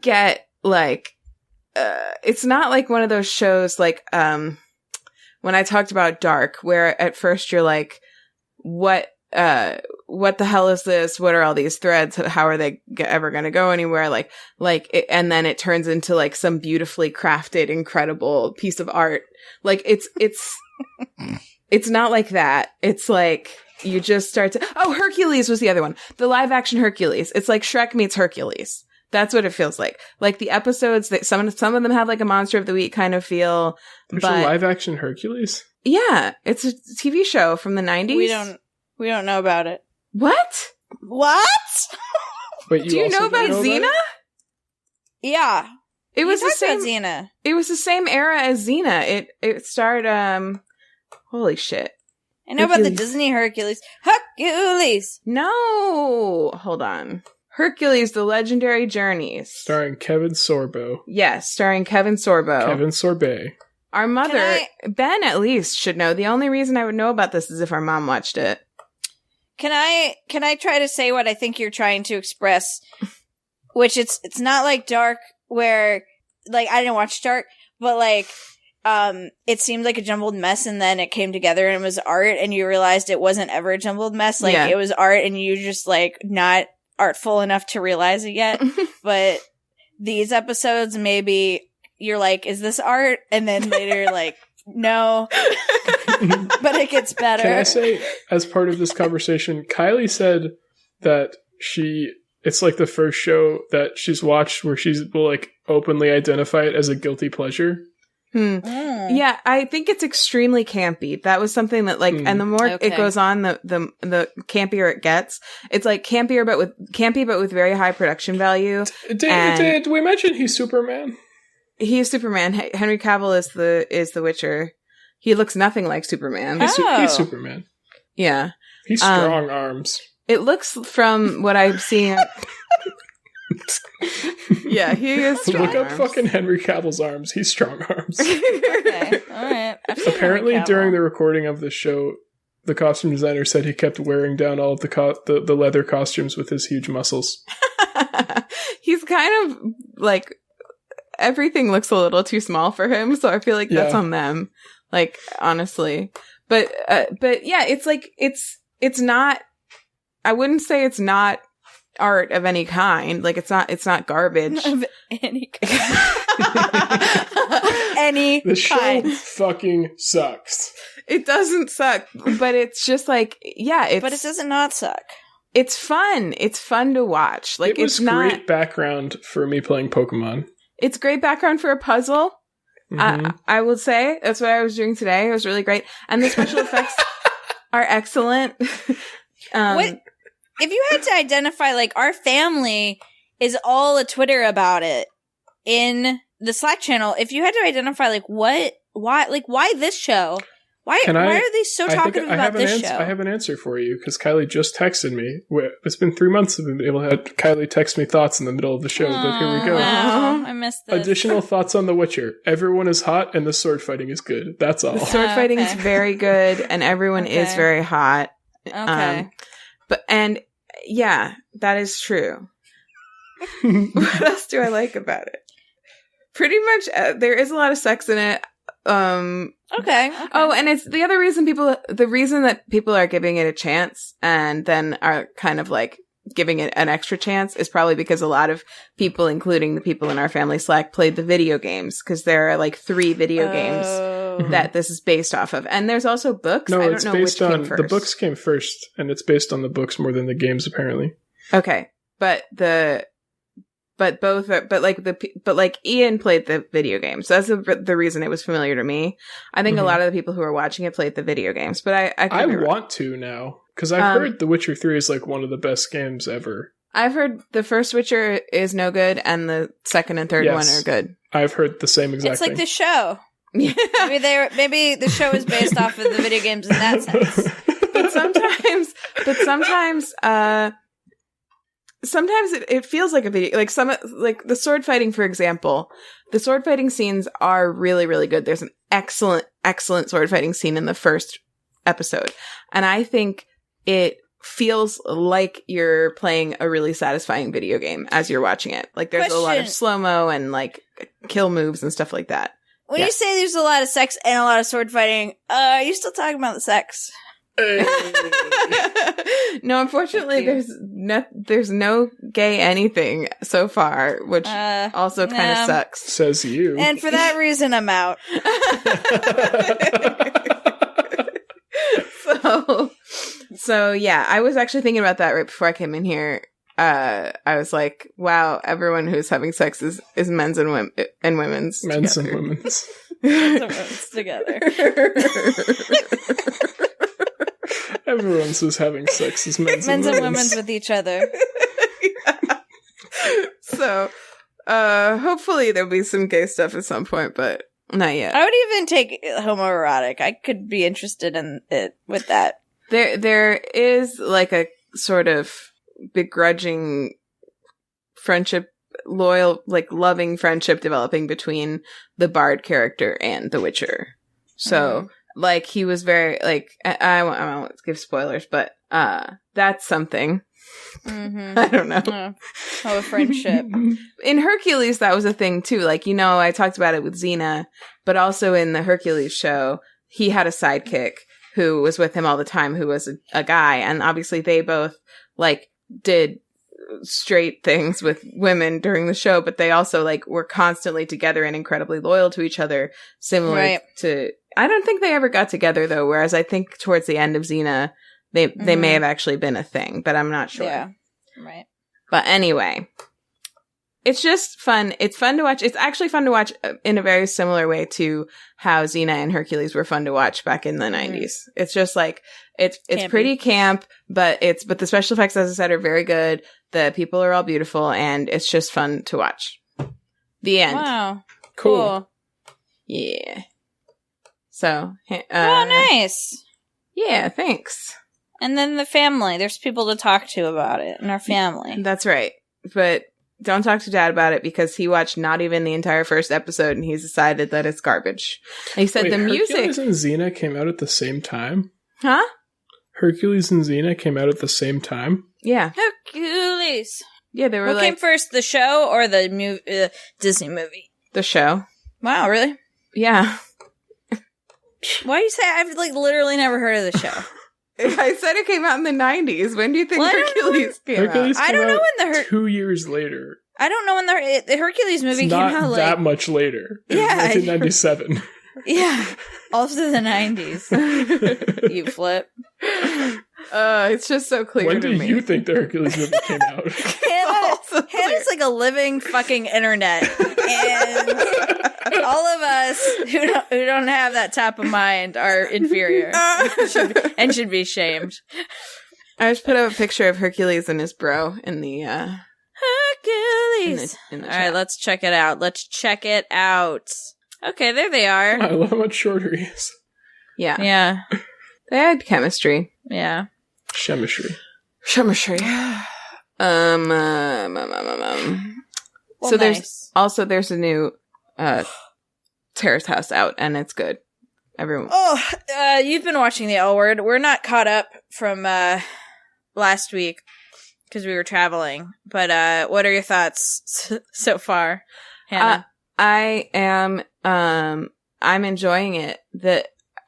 get like it's not like one of those shows like when I talked about Dark, where at first you're like, what what the hell is this? What are all these threads? How are they ever going to go anywhere? And then it turns into like some beautifully crafted, incredible piece of art. Like it's not like that. It's like you just start to, Hercules was the other one. The live action Hercules. It's like Shrek meets Hercules. That's what it feels like. Like the episodes that some of them have like a Monster of the Week kind of feel. There's a live action Hercules? Yeah. It's a TV show from the 90s. We don't know about it. What? Wait, do you know about Xena? Yeah. It was the same Xena. It was the same era as Xena. It starred holy shit. I know about the Disney Hercules. Hercules! No! Hold on. Hercules, The Legendary Journeys. Starring Kevin Sorbo. Yes, starring Kevin Sorbo. Kevin Sorbet. Our mother, Ben at least, should know. The only reason I would know about this is if our mom watched it. Can I try to say what I think you're trying to express? Which it's not like Dark, where, like, I didn't watch Dark, but, like, it seemed like a jumbled mess, and then it came together and it was art, and you realized it wasn't ever a jumbled mess. Like, It was art, and you just, like, not artful enough to realize it yet. But these episodes, maybe you're like, is this art? And then later, like, no. But it gets better. Can I say, as part of this conversation, Kylie said that it's like the first show that she's watched where she will like openly identify it as a guilty pleasure. Yeah, I think it's extremely campy. That was something that and the more it goes on, the campier it gets. It's like campy but with very high production value. Did we mention he's Superman? He is Superman. Henry Cavill is the Witcher. He looks nothing like Superman. He's Superman. Yeah. He's strong arms. It looks from what I've seen. Yeah, he is strong Look up arms. fucking Henry Cavill's arms. He's strong arms. Okay, alright. Apparently, during the recording of the show, the costume designer said he kept wearing down all of the leather costumes with his huge muscles. He's kind of like, everything looks a little too small for him, so I feel like that's on them. Like, honestly. But yeah, it's like, it's not, I wouldn't say it's not art of any kind. Like, it's not garbage. Of any kind. Any the show kind. fucking sucks. It doesn't suck, but it's just like, yeah, but it doesn't not suck. It's fun. It's fun to watch. Like, it was it's not great background for me playing Pokemon. It's great background for a puzzle. Mm-hmm. I would say that's what I was doing today. It was really great, and the special effects are excellent. What if you had to identify, like, our family is all a Twitter about it in the Slack channel? If you had to identify, like, why this show? Why are they so talkative about this show? I have an answer for you, because Kylie just texted me. It's been 3 months I've been able to have Kylie text me thoughts in the middle of the show, but here we go. Wow, I missed this. Additional thoughts on The Witcher. Everyone is hot, and the sword fighting is good. That's all. The sword fighting is very good, and everyone is very hot. Okay. And yeah, that is true. What else do I like about it? Pretty much, there is a lot of sex in it. Okay. Oh, and it's the other reason the reason that people are giving it a chance and then are kind of like giving it an extra chance is probably because a lot of people, including the people in our family Slack, played the video games, because there are like 3 video games that this is based off of. And there's also books. No, I don't it's know based which on came first. the books came first, and it's based on the books more than the games, apparently. Okay. But Ian played the video games. So that's the reason it was familiar to me. I think a lot of the people who are watching it played the video games, but I want to now, because I've heard The Witcher 3 is like one of the best games ever. I've heard the first Witcher is no good, and the second and third one are good. I've heard the same exact thing. It's like the show. Yeah. Maybe the show is based off of the video games in that sense. Sometimes it feels like a video, like the sword fighting, for example. The sword fighting scenes are really, really good. There's an excellent sword fighting scene in the first episode. And I think it feels like you're playing a really satisfying video game as you're watching it. Like, there's a lot of slow-mo and like kill moves and stuff like that. When you say there's a lot of sex and a lot of sword fighting, are you still talking about the sex? Hey. No, unfortunately, there's no gay anything so far, which also kind of sucks. Says you. And for that reason, I'm out. So yeah, I was actually thinking about that right before I came in here. I was like, wow, everyone who's having sex is men's and women's. Men's together. and women's. Men's and women's together. Everyone's who's having sex is men's and women's. women's with each other. Yeah. So, hopefully there'll be some gay stuff at some point, but not yet. I would even take homoerotic. I could be interested in it with that. There is like a sort of begrudging friendship, loyal, like loving friendship developing between the Bard character and the Witcher. So, like, he was very, like, I won't give spoilers, but that's something. Mm-hmm. I don't know. Oh, a friendship. In Hercules, that was a thing, too. Like, you know, I talked about it with Xena, but also in the Hercules show, he had a sidekick who was with him all the time, who was a guy. And obviously they both, like, did straight things with women during the show, but they also, like, were constantly together and incredibly loyal to each other, similar to... I don't think they ever got together, though, whereas I think towards the end of Xena, they may have actually been a thing, but I'm not sure. Yeah, right. But anyway, it's just fun. It's fun to watch. It's actually fun to watch in a very similar way to how Xena and Hercules were fun to watch back in the 90s. It's just like, it's pretty camp, but the special effects, as I said, are very good. The people are all beautiful, and it's just fun to watch. The end. Wow. Cool. Yeah. So, oh, nice. Yeah, thanks. And then the family. There's people to talk to about it in our family. That's right. But don't talk to Dad about it because he watched not even the entire first episode and he's decided that it's garbage. He said the music... Hercules and Xena came out at the same time? Huh? Hercules and Xena came out at the same time? Yeah. Hercules. Yeah, they were What came first, the show or the Disney movie? The show. Wow, really? Yeah. Why do you say I've like literally never heard of the show? I said it came out in the 90s. When do you think Hercules came out? I don't know when the 2 years later. I don't know when the Hercules movie came out. Not that much later. It was 1997. Yeah. Also the 90s. You flip. It's just so clear When to do me. you think the Hercules movie came out? Hannah's like a living fucking internet. And all of us who don't have that top of mind are inferior and should be shamed. I just put up a picture of Hercules and his bro in the Hercules. In the all right, let's check it out. Okay, there they are. I love how much shorter he is. Yeah. Yeah. They had chemistry. Yeah. Chemistry. Well, So nice. there's a new Terrace House out, and it's good. Everyone. Oh, you've been watching The L Word. We're not caught up from last week because we were traveling. But what are your thoughts so far, Hannah? I am. I'm enjoying it.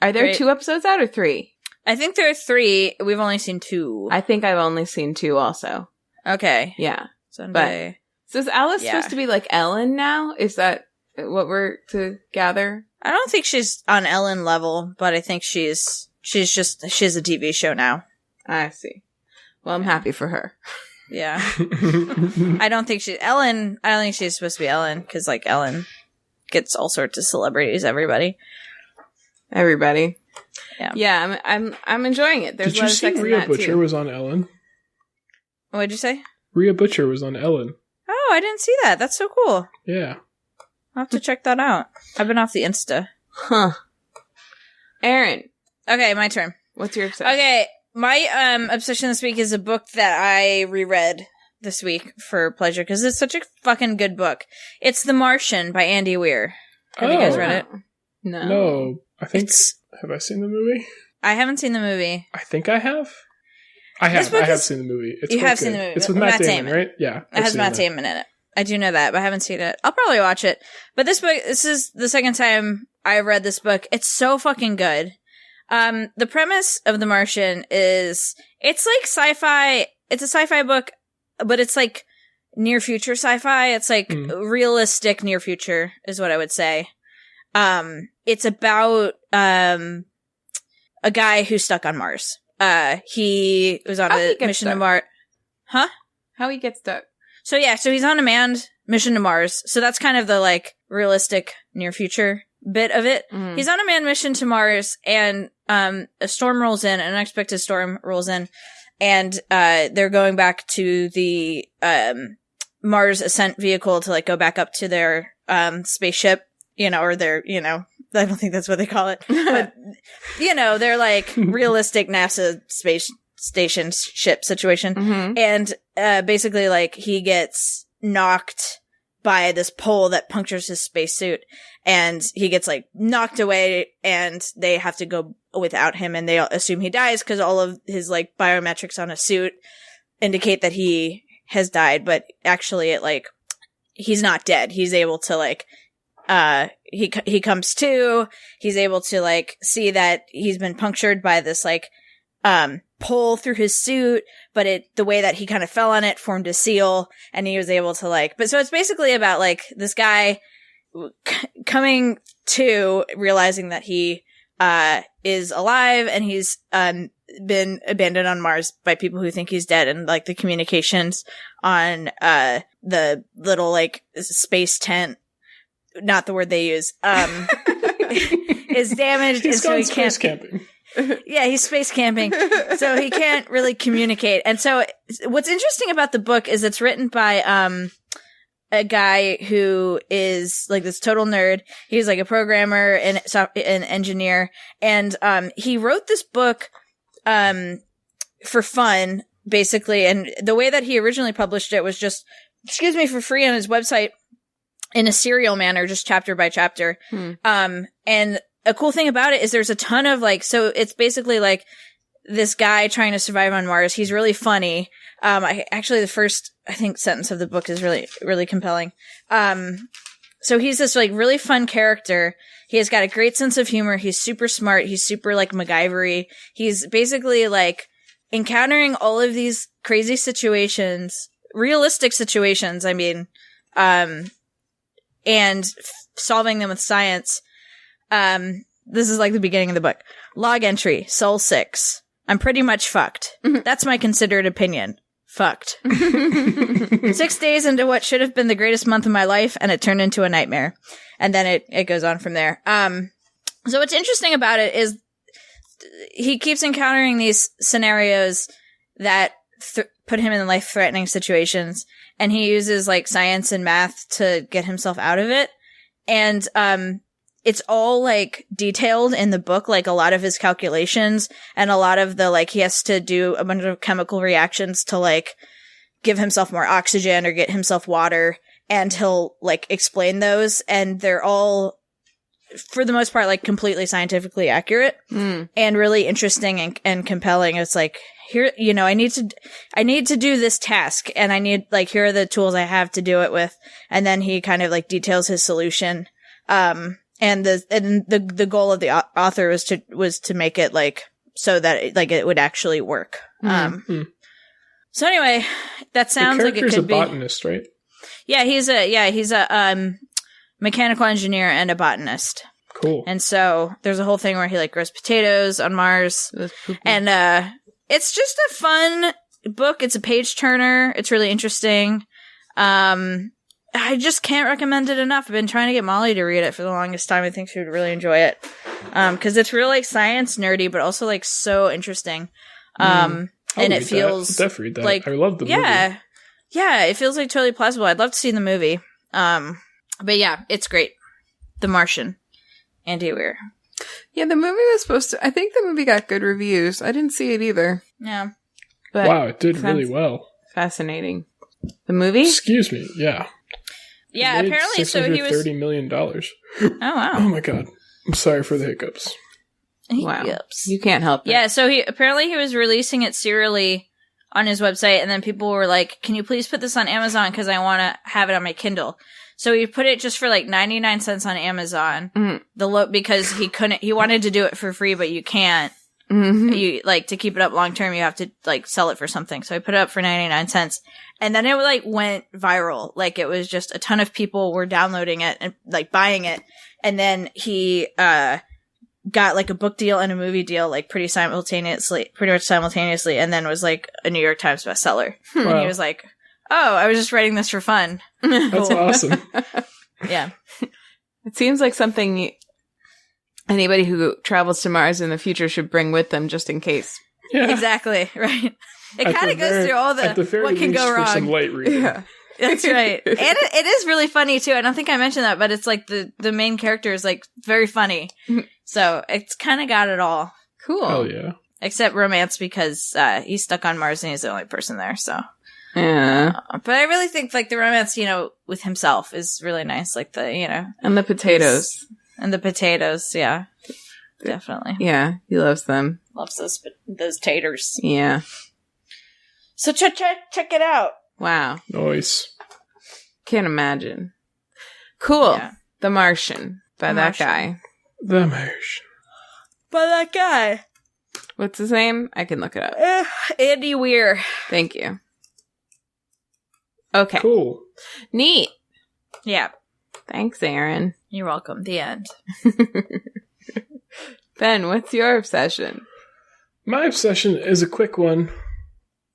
Are there 2 episodes out or 3? I think there are 3. We've only seen 2. I think I've only seen 2 also. Okay. Yeah. Sunday. So is Alice supposed to be like Ellen now? Is that what we're to gather? I don't think she's on Ellen level, but I think she's a TV show now. I see. Well, I'm happy for her. Yeah. I don't think she's Ellen. I don't think she's supposed to be Ellen because like Ellen gets all sorts of celebrities. Everybody. Yeah. I'm enjoying it. Did you see Rhea Butcher was on Ellen? What'd you say? Rhea Butcher was on Ellen. Oh, I didn't see that. That's so cool. Yeah. I'll have to check that out. I've been off the Insta. Huh. Erin. Okay, my turn. What's your obsession? Okay, my obsession this week is a book that I reread this week for pleasure because it's such a fucking good book. It's The Martian by Andy Weir. Have you guys read it? No. I think... Have I seen the movie? I haven't seen the movie. I think I have. I have seen the movie. You have seen the movie. It's with Matt Damon, right? Yeah. It has Matt Damon in it. I do know that, but I haven't seen it. I'll probably watch it. But this is the second time I read this book. It's so fucking good. The premise of The Martian is, it's like sci-fi, it's a sci-fi book, but it's like near future sci-fi. It's like realistic near future is what I would say. It's about, a guy who's stuck on Mars. He was on a mission to Mars. Huh? How he gets stuck. So he's on a manned mission to Mars. So that's kind of the like realistic near future bit of it. Mm. He's on a manned mission to Mars, and a storm rolls in, an unexpected storm rolls in, and they're going back to the Mars ascent vehicle to like go back up to their spaceship, or their, I don't think that's what they call it, but they're like realistic NASA space station ship situation. Mm-hmm. And basically like he gets knocked by this pole that punctures his spacesuit, and he gets like knocked away, and they have to go without him, and they assume he dies because all of his like biometrics on a suit indicate that he has died, but actually it like he's not dead. He's able to like he comes to, he's able to like see that he's been punctured by this like pole through his suit, but the way that he kind of fell on it formed a seal, and he was able to like, but so it's basically about like this guy coming to realizing that he is alive, and he's been abandoned on Mars by people who think he's dead, and like the communications on the little like space tent, not the word they use, is damaged. He's and gone so he can't space camping. Yeah, he's space camping, so he can't really communicate. And so what's interesting about the book is it's written by a guy who is like this total nerd. He's like a programmer and an engineer, and he wrote this book for fun, basically. And the way that he originally published it was just, for free on his website in a serial manner, just chapter by chapter. And a cool thing about it is there's a ton of like, so it's basically like this guy trying to survive on Mars. He's really funny. Actually the first, I think, sentence of the book is really, really compelling. So he's this like really fun character. He has got a great sense of humor. He's super smart. He's super like MacGyver-y. He's basically like encountering all of these crazy situations, realistic situations, I mean, and solving them with science. This is like the beginning of the book. Log entry, Sol 6. I'm pretty much fucked. That's my considered opinion. Fucked. 6 days into what should have been the greatest month of my life, and it turned into a nightmare. And then it goes on from there. So what's interesting about it is he keeps encountering these scenarios that put him in life-threatening situations, and he uses like science and math to get himself out of it. And it's all like detailed in the book, like a lot of his calculations and a lot of the like he has to do a bunch of chemical reactions to like give himself more oxygen or get himself water, and he'll like explain those, and they're all for the most part like completely scientifically accurate and really interesting and compelling. It's like, here, I need to do this task, and I need like, here are the tools I have to do it with. And then he kind of like details his solution. And the goal of the author was to make it like so that it would actually work. So anyway, that sounds like it could be. The character's a botanist, right? Yeah, he's a mechanical engineer and a botanist. Cool. And so there's a whole thing where he like grows potatoes on Mars, and it's just a fun book. It's a page turner. It's really interesting. I just can't recommend it enough. I've been trying to get Molly to read it for the longest time. I think she would really enjoy it. Cause it's real like science nerdy, but also like so interesting. And it feels definitely read that. Like, I love the movie. Yeah. It feels like totally plausible. I'd love to see the movie. But yeah, it's great. The Martian. Andy Weir. Yeah, the movie was supposed to, I think the movie got good reviews. I didn't see it either. Yeah. But wow, it did really well. Fascinating. The movie? Excuse me, yeah. Yeah, apparently, so he was $30 million. Oh, wow. Oh my god. I'm sorry for the hiccups. Wow. You can't help it. Yeah, so he was releasing it serially on his website, and then people were like, can you please put this on Amazon because I want to have it on my Kindle. So he put it just for like 99 cents on Amazon. Because he wanted to do it for free, but you can't. You like to keep it up long term, you have to like sell it for something. So I put it up for 99 cents. And then it like went viral. Like it was just a ton of people were downloading it and like buying it. And then he got like a book deal and a movie deal like pretty much simultaneously, and then was like a New York Times bestseller. Wow. And he was like, "Oh, I was just writing this for fun." That's awesome. Yeah. It seems like something anybody who travels to Mars in the future should bring with them just in case. Yeah. Exactly, right. It kind of goes through all the what can go wrong. For some light reading. Yeah. That's right. And it is really funny too. I don't think I mentioned that, but it's like the main character is like very funny. So it's kind of got it all. Cool. Hell yeah. Except romance, because he's stuck on Mars and he's the only person there. So yeah. But I really think like the romance, with himself is really nice. Like and the potatoes. And the potatoes, yeah. Definitely. Yeah, he loves them. Loves those taters. Yeah. So check it out. Wow. Nice. Can't imagine. Cool. Yeah. The Martian by that guy. The Martian. By that guy. What's his name? I can look it up. Andy Weir. Thank you. Okay. Cool. Neat. Yeah. Thanks, Erin. You're welcome. The end. Ben, what's your obsession? My obsession is a quick one.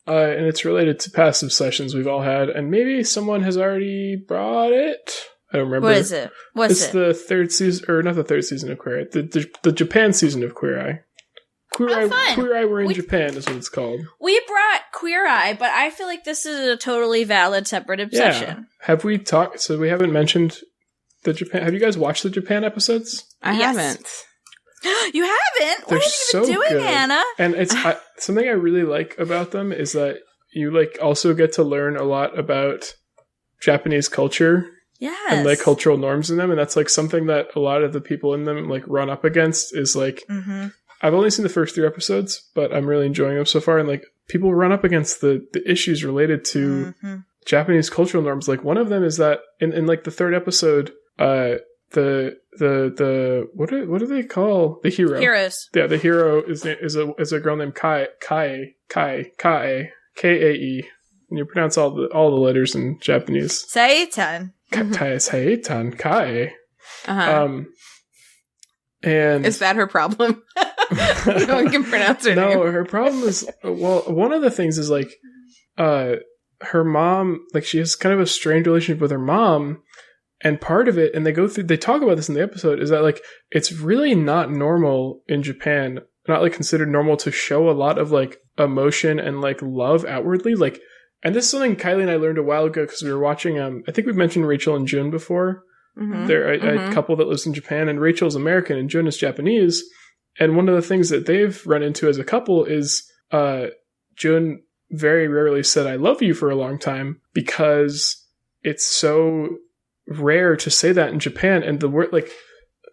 And it's related to past obsessions we've all had, and maybe someone has already brought it. I don't remember. What is it? It's the third season, or not the third season of Queer Eye, the Japan season of Queer Eye. Queer Eye, we're in Japan is what it's called. We brought Queer Eye, but I feel like this is a totally valid separate obsession. Yeah. Have we talked? So we haven't mentioned the Japan. Have you guys watched the Japan episodes? I haven't. You haven't? They're what have you been doing, good. Anna? And it's something I really like about them is that you like also get to learn a lot about Japanese culture. Yes. And like cultural norms in them, and that's like something that a lot of the people in them like run up against is like I've only seen the first 3 episodes, but I'm really enjoying them so far, and like people run up against the issues related to Japanese cultural norms. Like one of them is that in like the 3rd episode, the what do they call the hero? Heroes. Yeah, the hero is a girl named Kae, K-A-E. And you pronounce all the letters in Japanese. Seitan. Seitan, Kae. And is that her problem? No one can pronounce her name. No, her problem is one of the things is like her mom, like she has kind of a strained relationship with her mom. And part of it, and they talk about this in the episode, is that like it's really not normal in Japan, not like considered normal to show a lot of like emotion and like love outwardly. Like, and this is something Kylie and I learned a while ago because we were watching. I think we've mentioned Rachel and Jun before. They're a couple that lives in Japan, and Rachel's American and Jun is Japanese. And one of the things that they've run into as a couple is Jun very rarely said "I love you" for a long time because it's so rare to say that in Japan, and the word like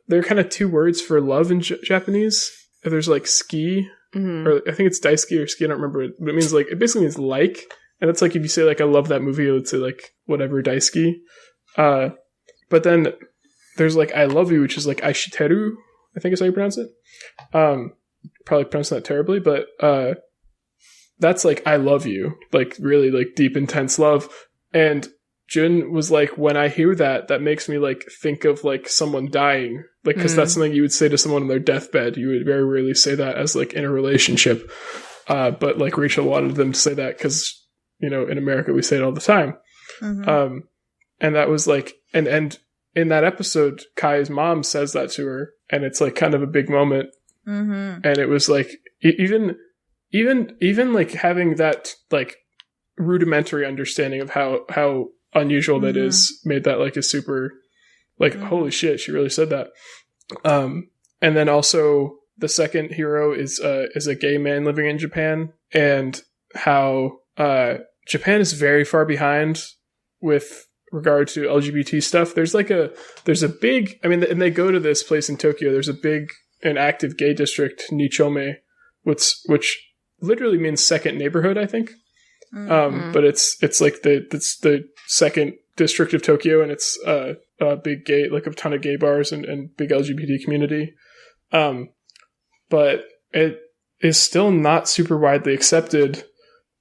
there are kind of 2 words for love in Japanese. There's like ski, or I think it's daisuki or ski. I don't remember, but it means like it basically means like, and it's like if you say like I love that movie, it would say like whatever daisuki. But then there's like I love you, which is like aishiteru, I think is how you pronounce it. Probably pronouncing that terribly, but that's like I love you, like really like deep, intense love. And Jun was like, when I hear that, that makes me like think of like someone dying, like because that's something you would say to someone on their deathbed. You would very rarely say that as like in a relationship, but like Rachel wanted them to say that because in America we say it all the time, and that was like and in that episode, Kai's mom says that to her, and it's like kind of a big moment, and it was like even like having that like rudimentary understanding of how unusual that is made that like a super like holy shit, she really said that. And then also the second hero is a gay man living in Japan, and how Japan is very far behind with regard to LGBT stuff. There's a big, I mean, and they go to this place in Tokyo. There's a big and active gay district, Nichome, which literally means second neighborhood, I think. But it's like the second district of Tokyo, and it's a big gay, like a ton of gay bars and big LGBT community. But it is still not super widely accepted.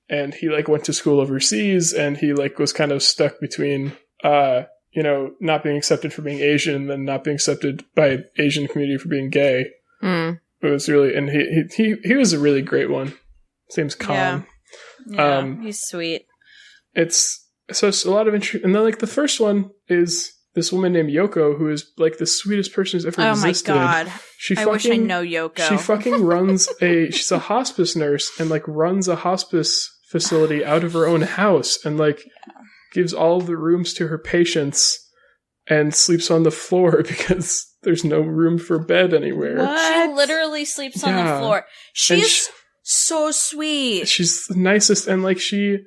And he like went to school overseas, and he like was kind of stuck between, not being accepted for being Asian and then not being accepted by Asian community for being gay. It was really, and he was a really great one. His name's Khan. Yeah, he's sweet. It's a lot of interest. And then like the first one is this woman named Yoko, who is like the sweetest person who's ever existed. Oh my god. I wish I know Yoko. She fucking runs she's a hospice nurse and like runs a hospice facility out of her own house and like gives all the rooms to her patients and sleeps on the floor because there's no room for bed anywhere. What? She literally sleeps on the floor. She's so sweet. She's the nicest, and like she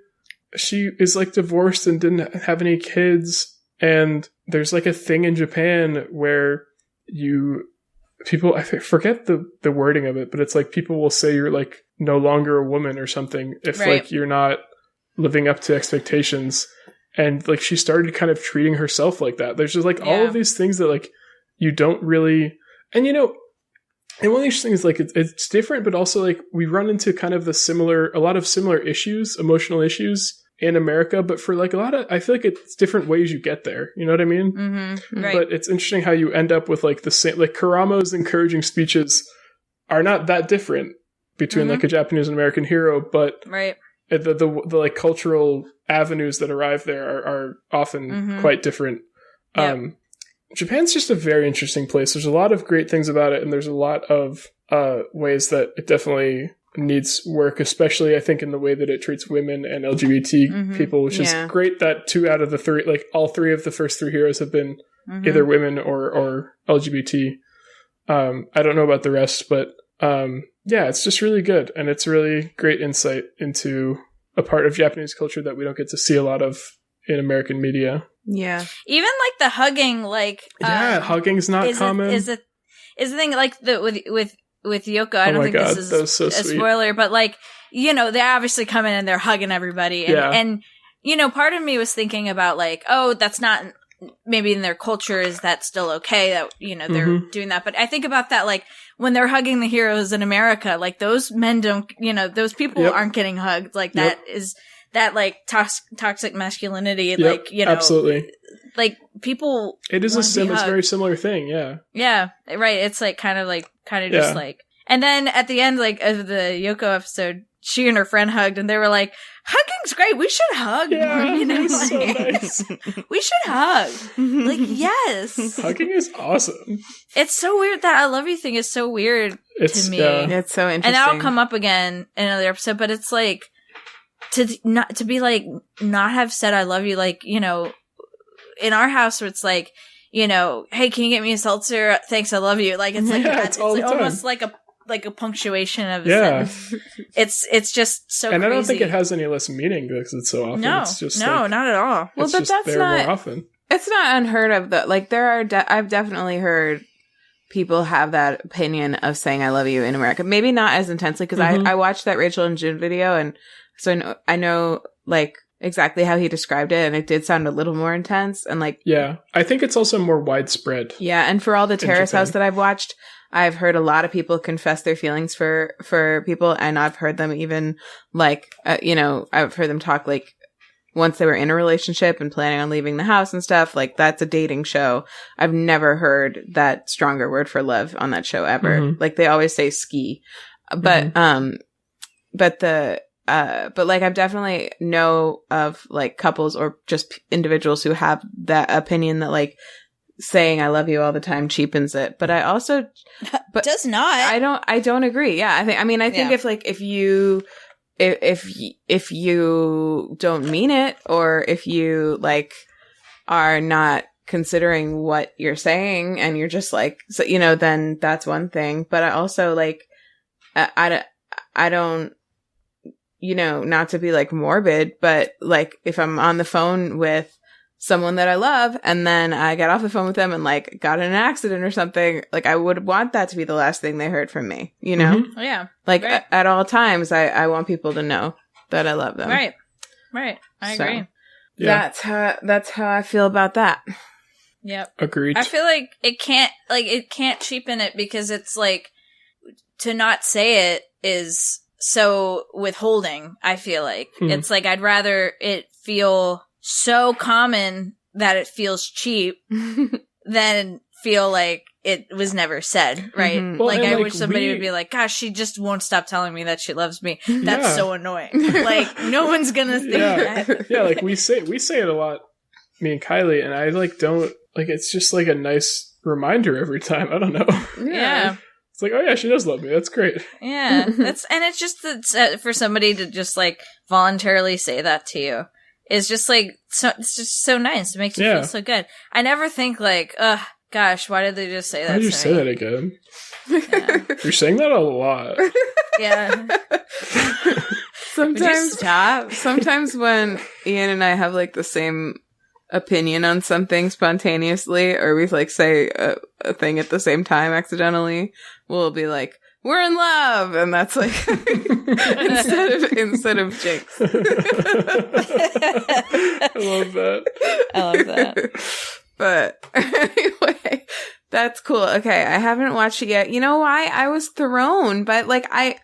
is like divorced and didn't have any kids, and there's like a thing in Japan where I forget the wording of it, but it's like people will say you're like no longer a woman or something if like you're not living up to expectations. And like she started kind of treating herself like that. There's just like all of these things that like you don't really, and and one of the interesting things is like it's different, but also like we run into kind of a lot of similar issues, emotional issues in America, but for like I feel like it's different ways you get there. You know what I mean? Mm-hmm. Right. But it's interesting how you end up with like the same, like Karamo's encouraging speeches are not that different between like a Japanese and American hero, but the like cultural avenues that arrive there are often quite different. Japan's just a very interesting place. There's a lot of great things about it, and there's a lot of ways that it definitely needs work, especially I think in the way that it treats women and LGBT people, which is great that 2 out of the 3, like all 3 of the first 3 heroes have been either women or LGBT. I don't know about the rest, but it's just really good, and it's really great insight into a part of Japanese culture that we don't get to see a lot of in American media. Yeah. Even like the hugging, like hugging's not common. Is the thing like with Yoko? I don't think this is so a sweet. Spoiler, but like they obviously come in and they're hugging everybody, and part of me was thinking about like, oh, that's not maybe in their culture, is that still okay that they're doing that? But I think about that like when they're hugging the heroes in America, like those men don't, those people aren't getting hugged, like that is. That like toxic masculinity, like absolutely, like people. It is it's a very similar thing, yeah, right. It's like kind of just like, and then at the end, like of the Yoko episode, she and her friend hugged, and they were like, "Hugging's great. We should hug more." So nice. We should hug. Like yes, hugging is awesome. It's so weird that I love you thing is so weird to me. It's so interesting, and that'll come up again in another episode. But it's like. To be like not have said I love you, like in our house where it's like hey, can you get me a seltzer? Thanks, I love you. Like it's like it's like almost like a punctuation of a sentence. It's just so and crazy. I don't think it has any less meaning because it's so often. No, it's just not at all. Well, but that's not more often. It's not unheard of though. Like there are I've definitely heard people have that opinion of saying I love you in America. Maybe not as intensely because I watched that Rachel and June video, and so I know like exactly how he described it, and it did sound a little more intense and like I think it's also more widespread. Yeah, and for all the Terrace House that I've watched, I've heard a lot of people confess their feelings for people, and I've heard them even like I've heard them talk like once they were in a relationship and planning on leaving the house and stuff. Like that's a dating show. I've never heard that stronger word for love on that show ever. Like they always say ski, but but like I've definitely know of like couples or just individuals who have that opinion that like saying I love you all the time cheapens it. But I also does not. I don't agree. Yeah, I think if you don't mean it, or if you like are not considering what you're saying and you're just like then that's one thing. But I also like I don't not to be like morbid, but like if I'm on the phone with someone that I love and then I get off the phone with them and like got in an accident or something, like I would want that to be the last thing they heard from me, Oh, yeah. Like at all times, I want people to know that I love them. Right. I agree. Yeah. That's how I feel about that. Yep. Agreed. I feel like it can't cheapen it because it's like to not say it is so withholding. I feel like it's like I'd rather it feel so common that it feels cheap than feel like it was never said, right? Mhm. Well, like and, I like, wish somebody would be like, gosh, she just won't stop telling me that she loves me. That's Yeah. so annoying. Like no one's gonna think that. Yeah, like we say it a lot, me and Kylie, and I like don't like it's just like a nice reminder every time. I don't know. Yeah. It's like, oh yeah, she does love me. That's great. Yeah, it's just that for somebody to just like voluntarily say that to you is just like so. It's just so nice. It makes you feel so good. I never think like, ugh, gosh, why did they just say that? Why did you to say me? that again? Yeah. You're saying that a lot. Yeah. Sometimes when Ian and I have like the same opinion on something spontaneously, or we like say a thing at the same time accidentally, we'll be like, "We're in love," and that's like instead of Jinx. I love that. I love that. But anyway, that's cool. Okay, I haven't watched it yet. You know why? I was thrown, but like I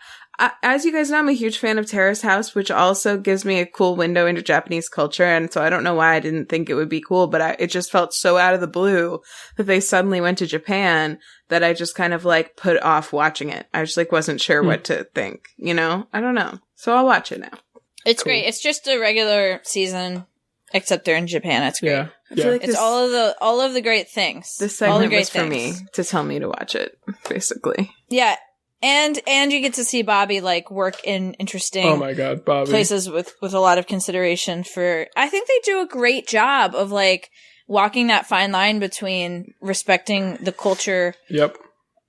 as you guys know, I'm a huge fan of Terrace House, which also gives me a cool window into Japanese culture. And so I don't know why I didn't think it would be cool, but it just felt so out of the blue that they suddenly went to Japan that I just kind of like put off watching it. I just like wasn't sure what to think, you know? I don't know. So I'll watch it now. It's great. It's just a regular season, except they're in Japan. It's great. Yeah. I feel like It's all of the great things. this all the segment great was for things. me to tell me to watch it, basically. Yeah. And you get to see Bobby like work in interesting Oh my god, Bobby. places with a lot of consideration for. I think they do a great job of like walking that fine line between respecting the culture Yep.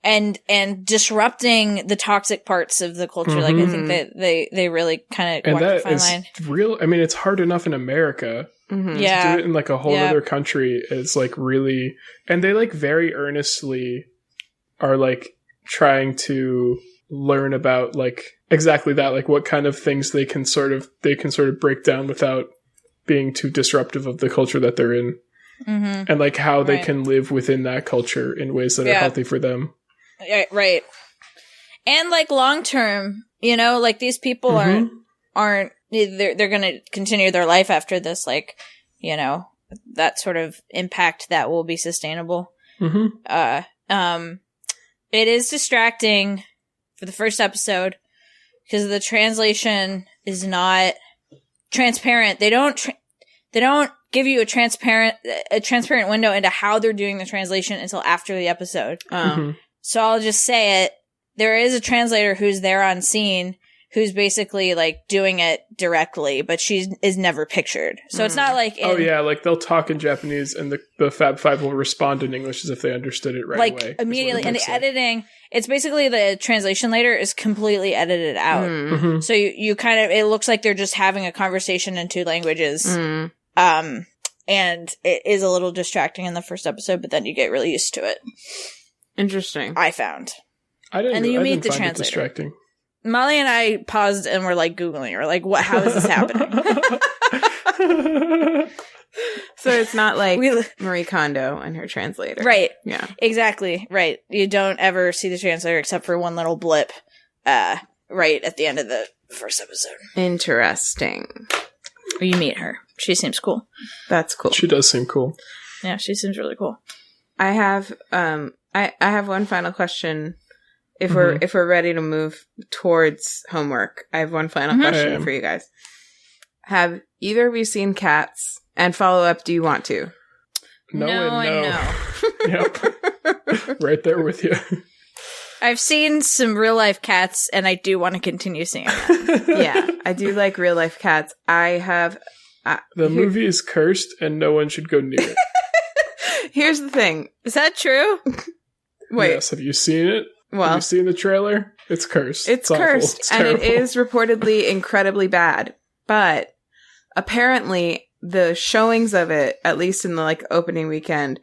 and disrupting the toxic parts of the culture. Like I think that they really kind of And walk the that fine is line. real. I mean, it's hard enough in America. Mm-hmm. Yeah. To do it in like a whole Yeah. other country is like really, and they like very earnestly are like trying to learn about like exactly that, like what kind of things they can sort of break down without being too disruptive of the culture that they're in, and like how they Right. can live within that culture in ways that are Yeah. healthy for them. Yeah, right. And like long term, you know, like these people aren't they're going to continue their life after this, like, you know, that sort of impact that will be sustainable. It is distracting for the first episode because the translation is not transparent. They don't give you a transparent window into how they're doing the translation until after the episode. So I'll just say it. There is a translator who's there on scene who's basically like doing it directly, but she is never pictured. So it's not like Oh yeah, like they'll talk in Japanese and the Fab Five will respond in English as if they understood it right like away. immediately. And the editing, it's basically the translation later is completely edited out. So you kind of, it looks like they're just having a conversation in two languages. And it is a little distracting in the first episode, but then you get really used to it. Interesting. I found. I didn't. And then you I meet didn't the find it translator. distracting. Molly and I paused and were like Googling. We're like, what? How is this happening? So it's not like We- Marie Kondo and her translator. Right. Yeah. Exactly. Right. You don't ever see the translator except for one little blip right at the end of the first episode. Interesting. You meet her. She seems cool. That's cool. She does seem cool. Yeah, she seems really cool. I have I have one final question. If we're ready to move towards homework, I have one final question for you guys. Have either of you seen Cats? And follow up, do you want to? No and no. I know. Yep. Right there with you. I've seen some real life cats, and I do want to continue seeing them. Yeah, I do like real life cats. I have. The movie is cursed, and no one should go near it. Here's the thing. Is that true? Wait. Yes, have you seen it? Well, have you seen the trailer? It's cursed. It's awful. cursed, It's and it terrible. is reportedly incredibly bad. But apparently, the showings of it, at least in the like opening weekend,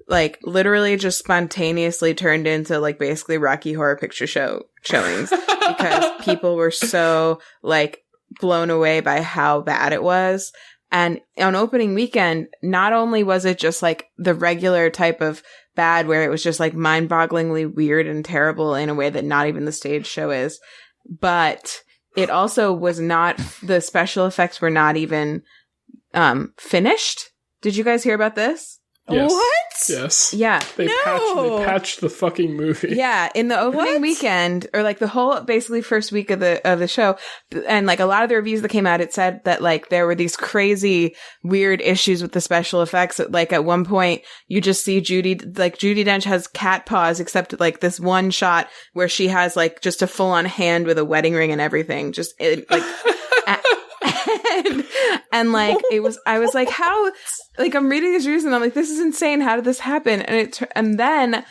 like literally just spontaneously turned into like basically Rocky Horror Picture Show showings because people were so like blown away by how bad it was And on opening weekend, not only was it just like the regular type of bad where it was just like mind-bogglingly weird and terrible in a way that not even the stage show is, but it also was not, the special effects were not even finished. Did you guys hear about this? Yes. What? Yes. Yeah. They patched the fucking movie. Yeah, in the opening weekend, or like the whole basically first week of the show, and like a lot of the reviews that came out, it said that like there were these crazy weird issues with the special effects. Like at one point, you just see Judi Dench has cat paws, except like this one shot where she has like just a full on hand with a wedding ring and everything. Just like. And like I was like, how, like I'm reading these reviews and I'm like, this is insane. How did this happen? And then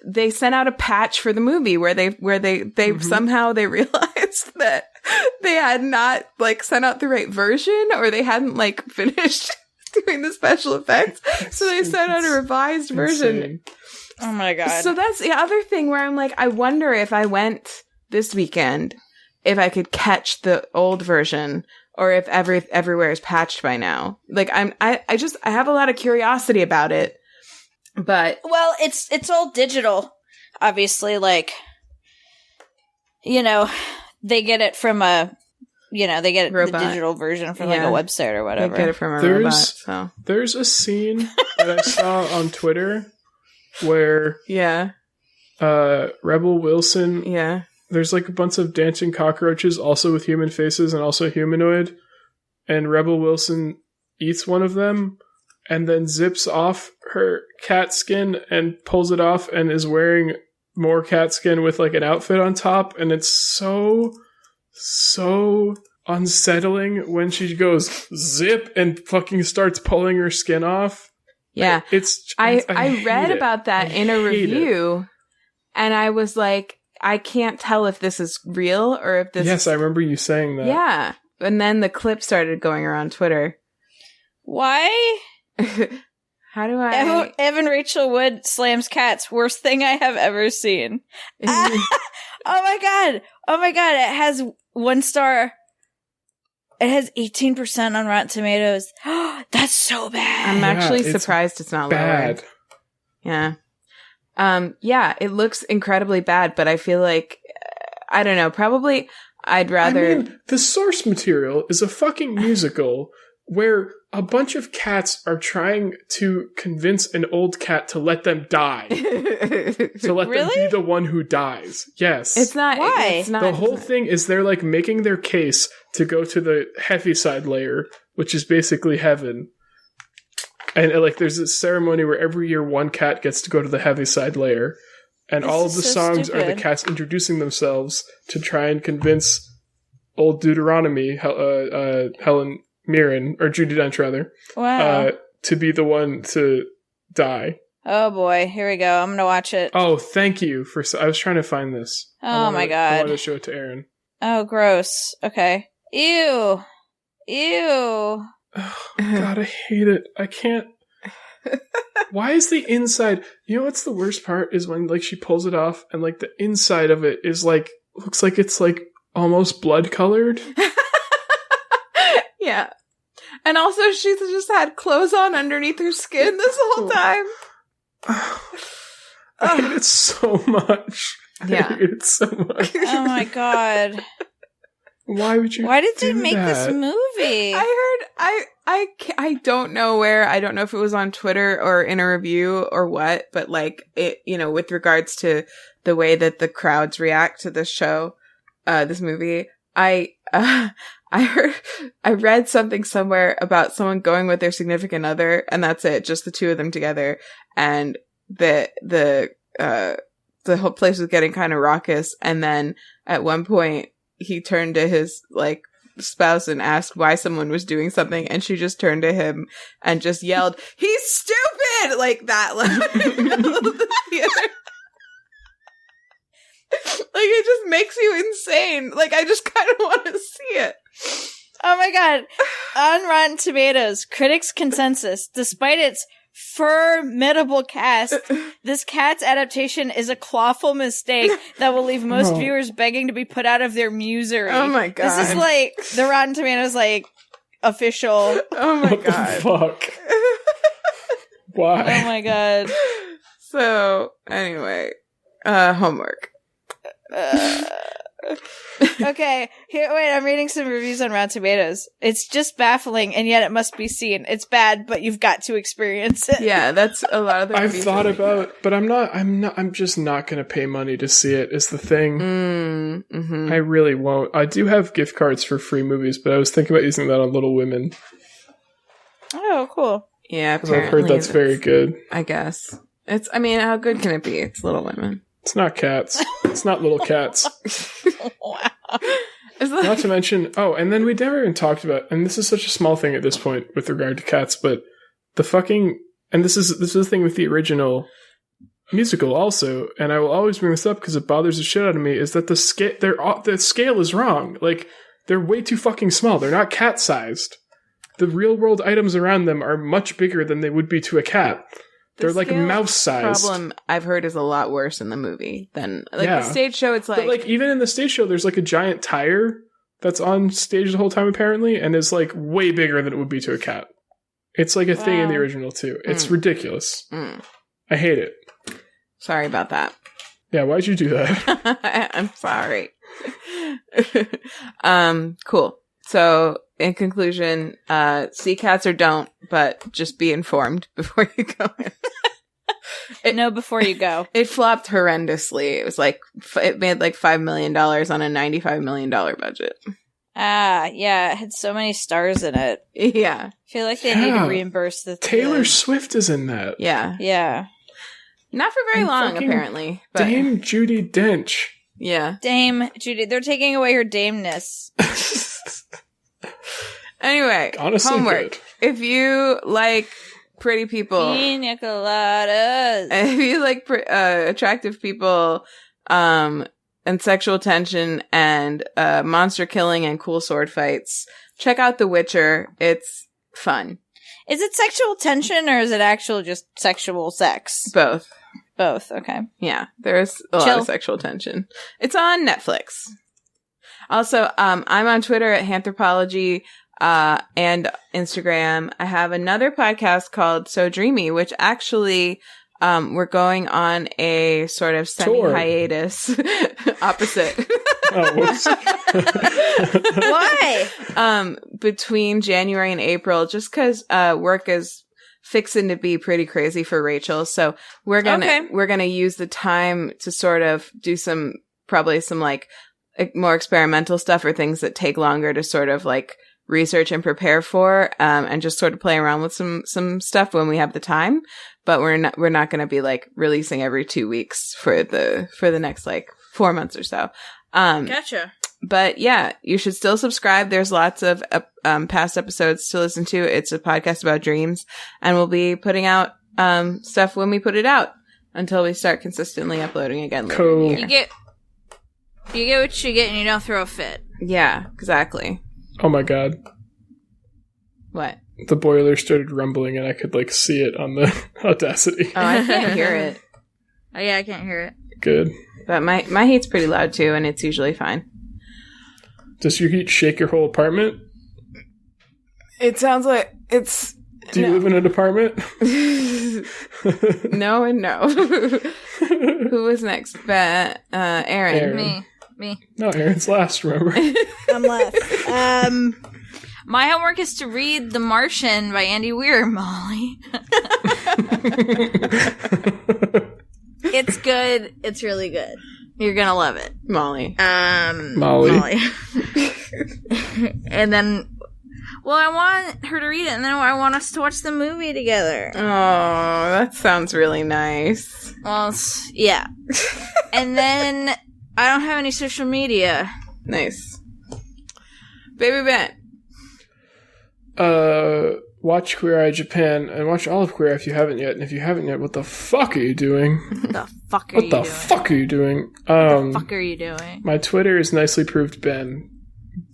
they sent out a patch for the movie where they somehow they realized that they had not like sent out the right version, or they hadn't like finished doing the special effects, so they sent out a revised version. Insane. Oh my god! So that's the other thing where I'm like, I wonder if I went this weekend, if I could catch the old version, or if everywhere is patched by now. Like I have a lot of curiosity about it, but well, it's all digital, obviously. Like, you know, they get it from the digital version from like a website or whatever. They get it from a robot. So there's a scene that I saw on Twitter where Rebel Wilson there's like a bunch of dancing cockroaches also with human faces and also humanoid, and Rebel Wilson eats one of them and then zips off her cat skin and pulls it off and is wearing more cat skin with like an outfit on top, and it's so unsettling when she goes zip and fucking starts pulling her skin off. Yeah. I read about that in a review and I was like, I can't tell if this is real or if this Yes, I remember you saying that. Yeah. And then the clip started going around Twitter. Why? How do I... Evan Rachel Wood slams cats. Worst thing I have ever seen. Oh my god. It has 1 star. It has 18% on Rotten Tomatoes. That's so bad. I'm actually surprised it's not bad. Lower. Yeah. It looks incredibly bad, but I feel like, I don't know, probably I'd rather... I mean, the source material is a fucking musical where a bunch of cats are trying to convince an old cat to let them die. To let them be the one who dies. Yes. It's not... Why? It's not, the whole thing is they're like making their case to go to the Heaviside layer, which is basically heaven. And like there's a ceremony where every year one cat gets to go to the Heaviside layer. And all of the songs are the cats introducing themselves to try and convince old Deuteronomy, Helen Mirren, or Judi Dench rather, to be the one to die. Oh boy, here we go. I'm gonna watch it. Oh, thank you for... I was trying to find this. Oh my god. I wanted to show it to Erin. Oh, gross. Okay. Ew. Oh, god, I hate it. I can't... Why is the inside... You know what's the worst part? Is when like she pulls it off and like the inside of it is like... Looks like it's like almost blood colored. Yeah. And also she's just had clothes on underneath her skin this whole time. I hate it so much. Yeah. I hate it so much. Oh my god. Why would you Why did they do make that? this movie? I don't know where. I don't know if it was on Twitter or in a review or what, but like it, you know, with regards to the way that the crowds react to this show, this movie, I read something somewhere about someone going with their significant other, and that's it, just the two of them together, and the whole place was getting kind of raucous, and then at one point he turned to his like spouse and asked why someone was doing something, and she just turned to him and just yelled, "He's stupid!" like that, like in the middle of the theater. Like, it just makes you insane. Like, I just kind of want to see it. Oh my god. On Rotten Tomatoes, critics' consensus, despite its formidable cast, this Cats adaptation is a clawful mistake that will leave most viewers begging to be put out of their misery. Oh my god. This is like, the Rotten Tomatoes, like, official. Oh my What god. the fuck? Why? Oh my god. So, anyway, homework. Okay, here. Wait, I'm reading some reviews on Rotten Tomatoes. It's just baffling, and yet it must be seen. It's bad, but you've got to experience it. Yeah, that's a lot of the I've reviews thought are like about, but I'm just not going to pay money to see it, is the thing. mm-hmm. I really won't. I do have gift cards for free movies, but I was thinking about using that on Little Women. Oh, cool. Yeah, Because I've apparently heard that's very good. I guess. I mean, how good can it be? It's Little Women. It's not cats. It's not little cats. Wow. It's like, Not to mention, and then we never even talked about, and this is such a small thing at this point with regard to cats, but the fucking, and this is the thing with the original musical also, and I will always bring this up because it bothers the shit out of me, is that the scale is wrong. Like, they're way too fucking small. They're not cat-sized. The real-world items around them are much bigger than they would be to a cat. They're like scale mouse-sized. problem I've heard is a lot worse in the movie than Yeah. the stage show. It's like, But, like, even in the stage show, there's, like, a giant tire that's on stage the whole time, apparently, and is, like, way bigger than it would be to a cat. It's, like, a thing in the Wow. original, too. It's ridiculous. mm, I hate it. sorry about that. Yeah, why'd you do that? I'm sorry. Cool. So, in conclusion, see cats or don't, but just be informed before you go in. Know before you go. It flopped horrendously. It was like, it made like $5 million on a $95 million budget. Ah, yeah, it had so many stars in it. Yeah. I feel like they need to Yeah. reimburse the Taylor Swift is in that. Yeah. Yeah. Not for very And long, fucking apparently. But Dame Judi Dench. yeah. Dame Judy. They're taking away her dameness. Anyway, Honestly, homework. good. If you like pretty people, Pina coladas. if you like attractive people, and sexual tension and monster killing and cool sword fights, check out The Witcher. It's fun. Is it sexual tension or is it actual just sexual sex? Both. Both, okay. Yeah, there's a lot Chill. of sexual tension. It's on Netflix. Also, I'm on Twitter at Anthropology and Instagram. I have another podcast called So Dreamy, which actually we're going on a sort of semi-hiatus opposite. Oh, whoops. Why? Between January and April, just because work is fixing to be pretty crazy for Rachel. So we're gonna use the time to sort of do some like more experimental stuff or things that take longer to sort of like research and prepare for, and just sort of play around with some stuff when we have the time. But we're not going to be like releasing every 2 weeks for the next like 4 months or so. Gotcha. But yeah, you should still subscribe. There's lots of past episodes to listen to. It's a podcast about dreams, and we'll be putting out stuff when we put it out until we start consistently uploading again later in the year. You get what you get and you don't throw a fit. Yeah, exactly. Oh my god. What? The boiler started rumbling and I could like see it on the Audacity. Oh, I can't hear it. Oh yeah, I can't hear it. Good. But my heat's pretty loud too, and it's usually fine. Does your heat shake your whole apartment? It sounds like it's... Do you live in an apartment? No and no. Who was next? Aaron. Erin. Me. No, Aaron's last, remember? I'm left. My homework is to read The Martian by Andy Weir, Molly. It's good. It's really good. You're gonna love it. Molly. Molly. And then, well, I want her to read it, and then I want us to watch the movie together. Oh, that sounds really nice. Well, yeah. And then I don't have any social media. Nice. Baby Ben. Watch Queer Eye Japan and watch all of Queer Eye if you haven't yet. And if you haven't yet, what the fuck are you doing? What the fuck are What you the doing? fuck are you doing? What the fuck are you doing? My Twitter is nicely proved Ben.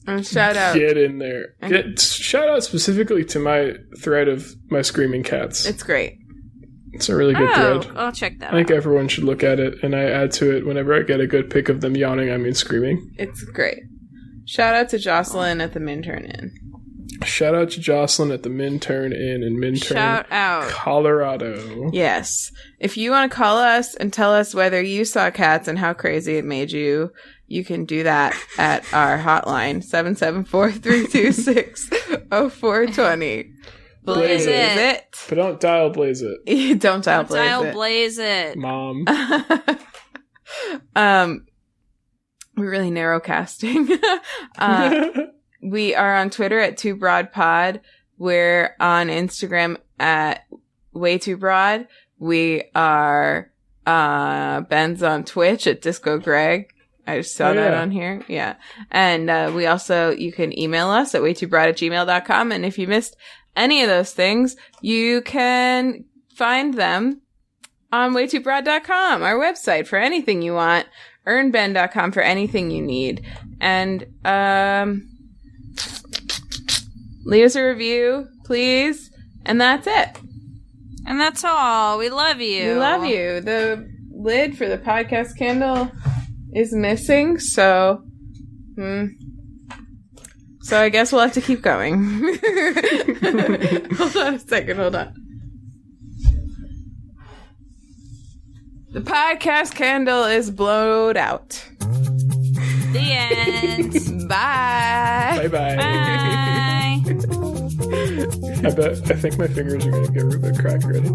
And shout out. Get in there. Shout out specifically to my thread of my screaming cats. It's great. It's a really good thread. I'll check that I think out. everyone should look at it, and I add to it whenever I get a good pic of them yawning, I mean screaming. It's great. Shout out to Jocelyn at the Minturn Inn. Shout out to Jocelyn at the Minturn Inn in Minturn, Shout out. Colorado. Yes. If you want to call us and tell us whether you saw cats and how crazy it made you, you can do that at our hotline, 774-326-0420. Blaze it. But don't dial Blaze it. Don't dial Blaze Dial it. Blaze it. Mom. We're really narrow casting. We are on Twitter at WayTooBroad. We're on Instagram at WayTooBroad. We are, Ben's on Twitch at Disco Greg. I just saw that on here. Yeah. And, we also, you can email us at waytoobroad@gmail.com. And if you missed any of those things, you can find them on WayTooBroad.com, our website, for anything you want. EarnBen.com for anything you need. And, leave us a review, please. And that's it. And that's all. We love you. We love you. The lid for the podcast candle is missing, so so I guess we'll have to keep going. Hold on a second, hold on. The podcast candle is blowed out. The end. Bye. Bye-bye. Bye. I think my fingers are going to get a bit cracked already.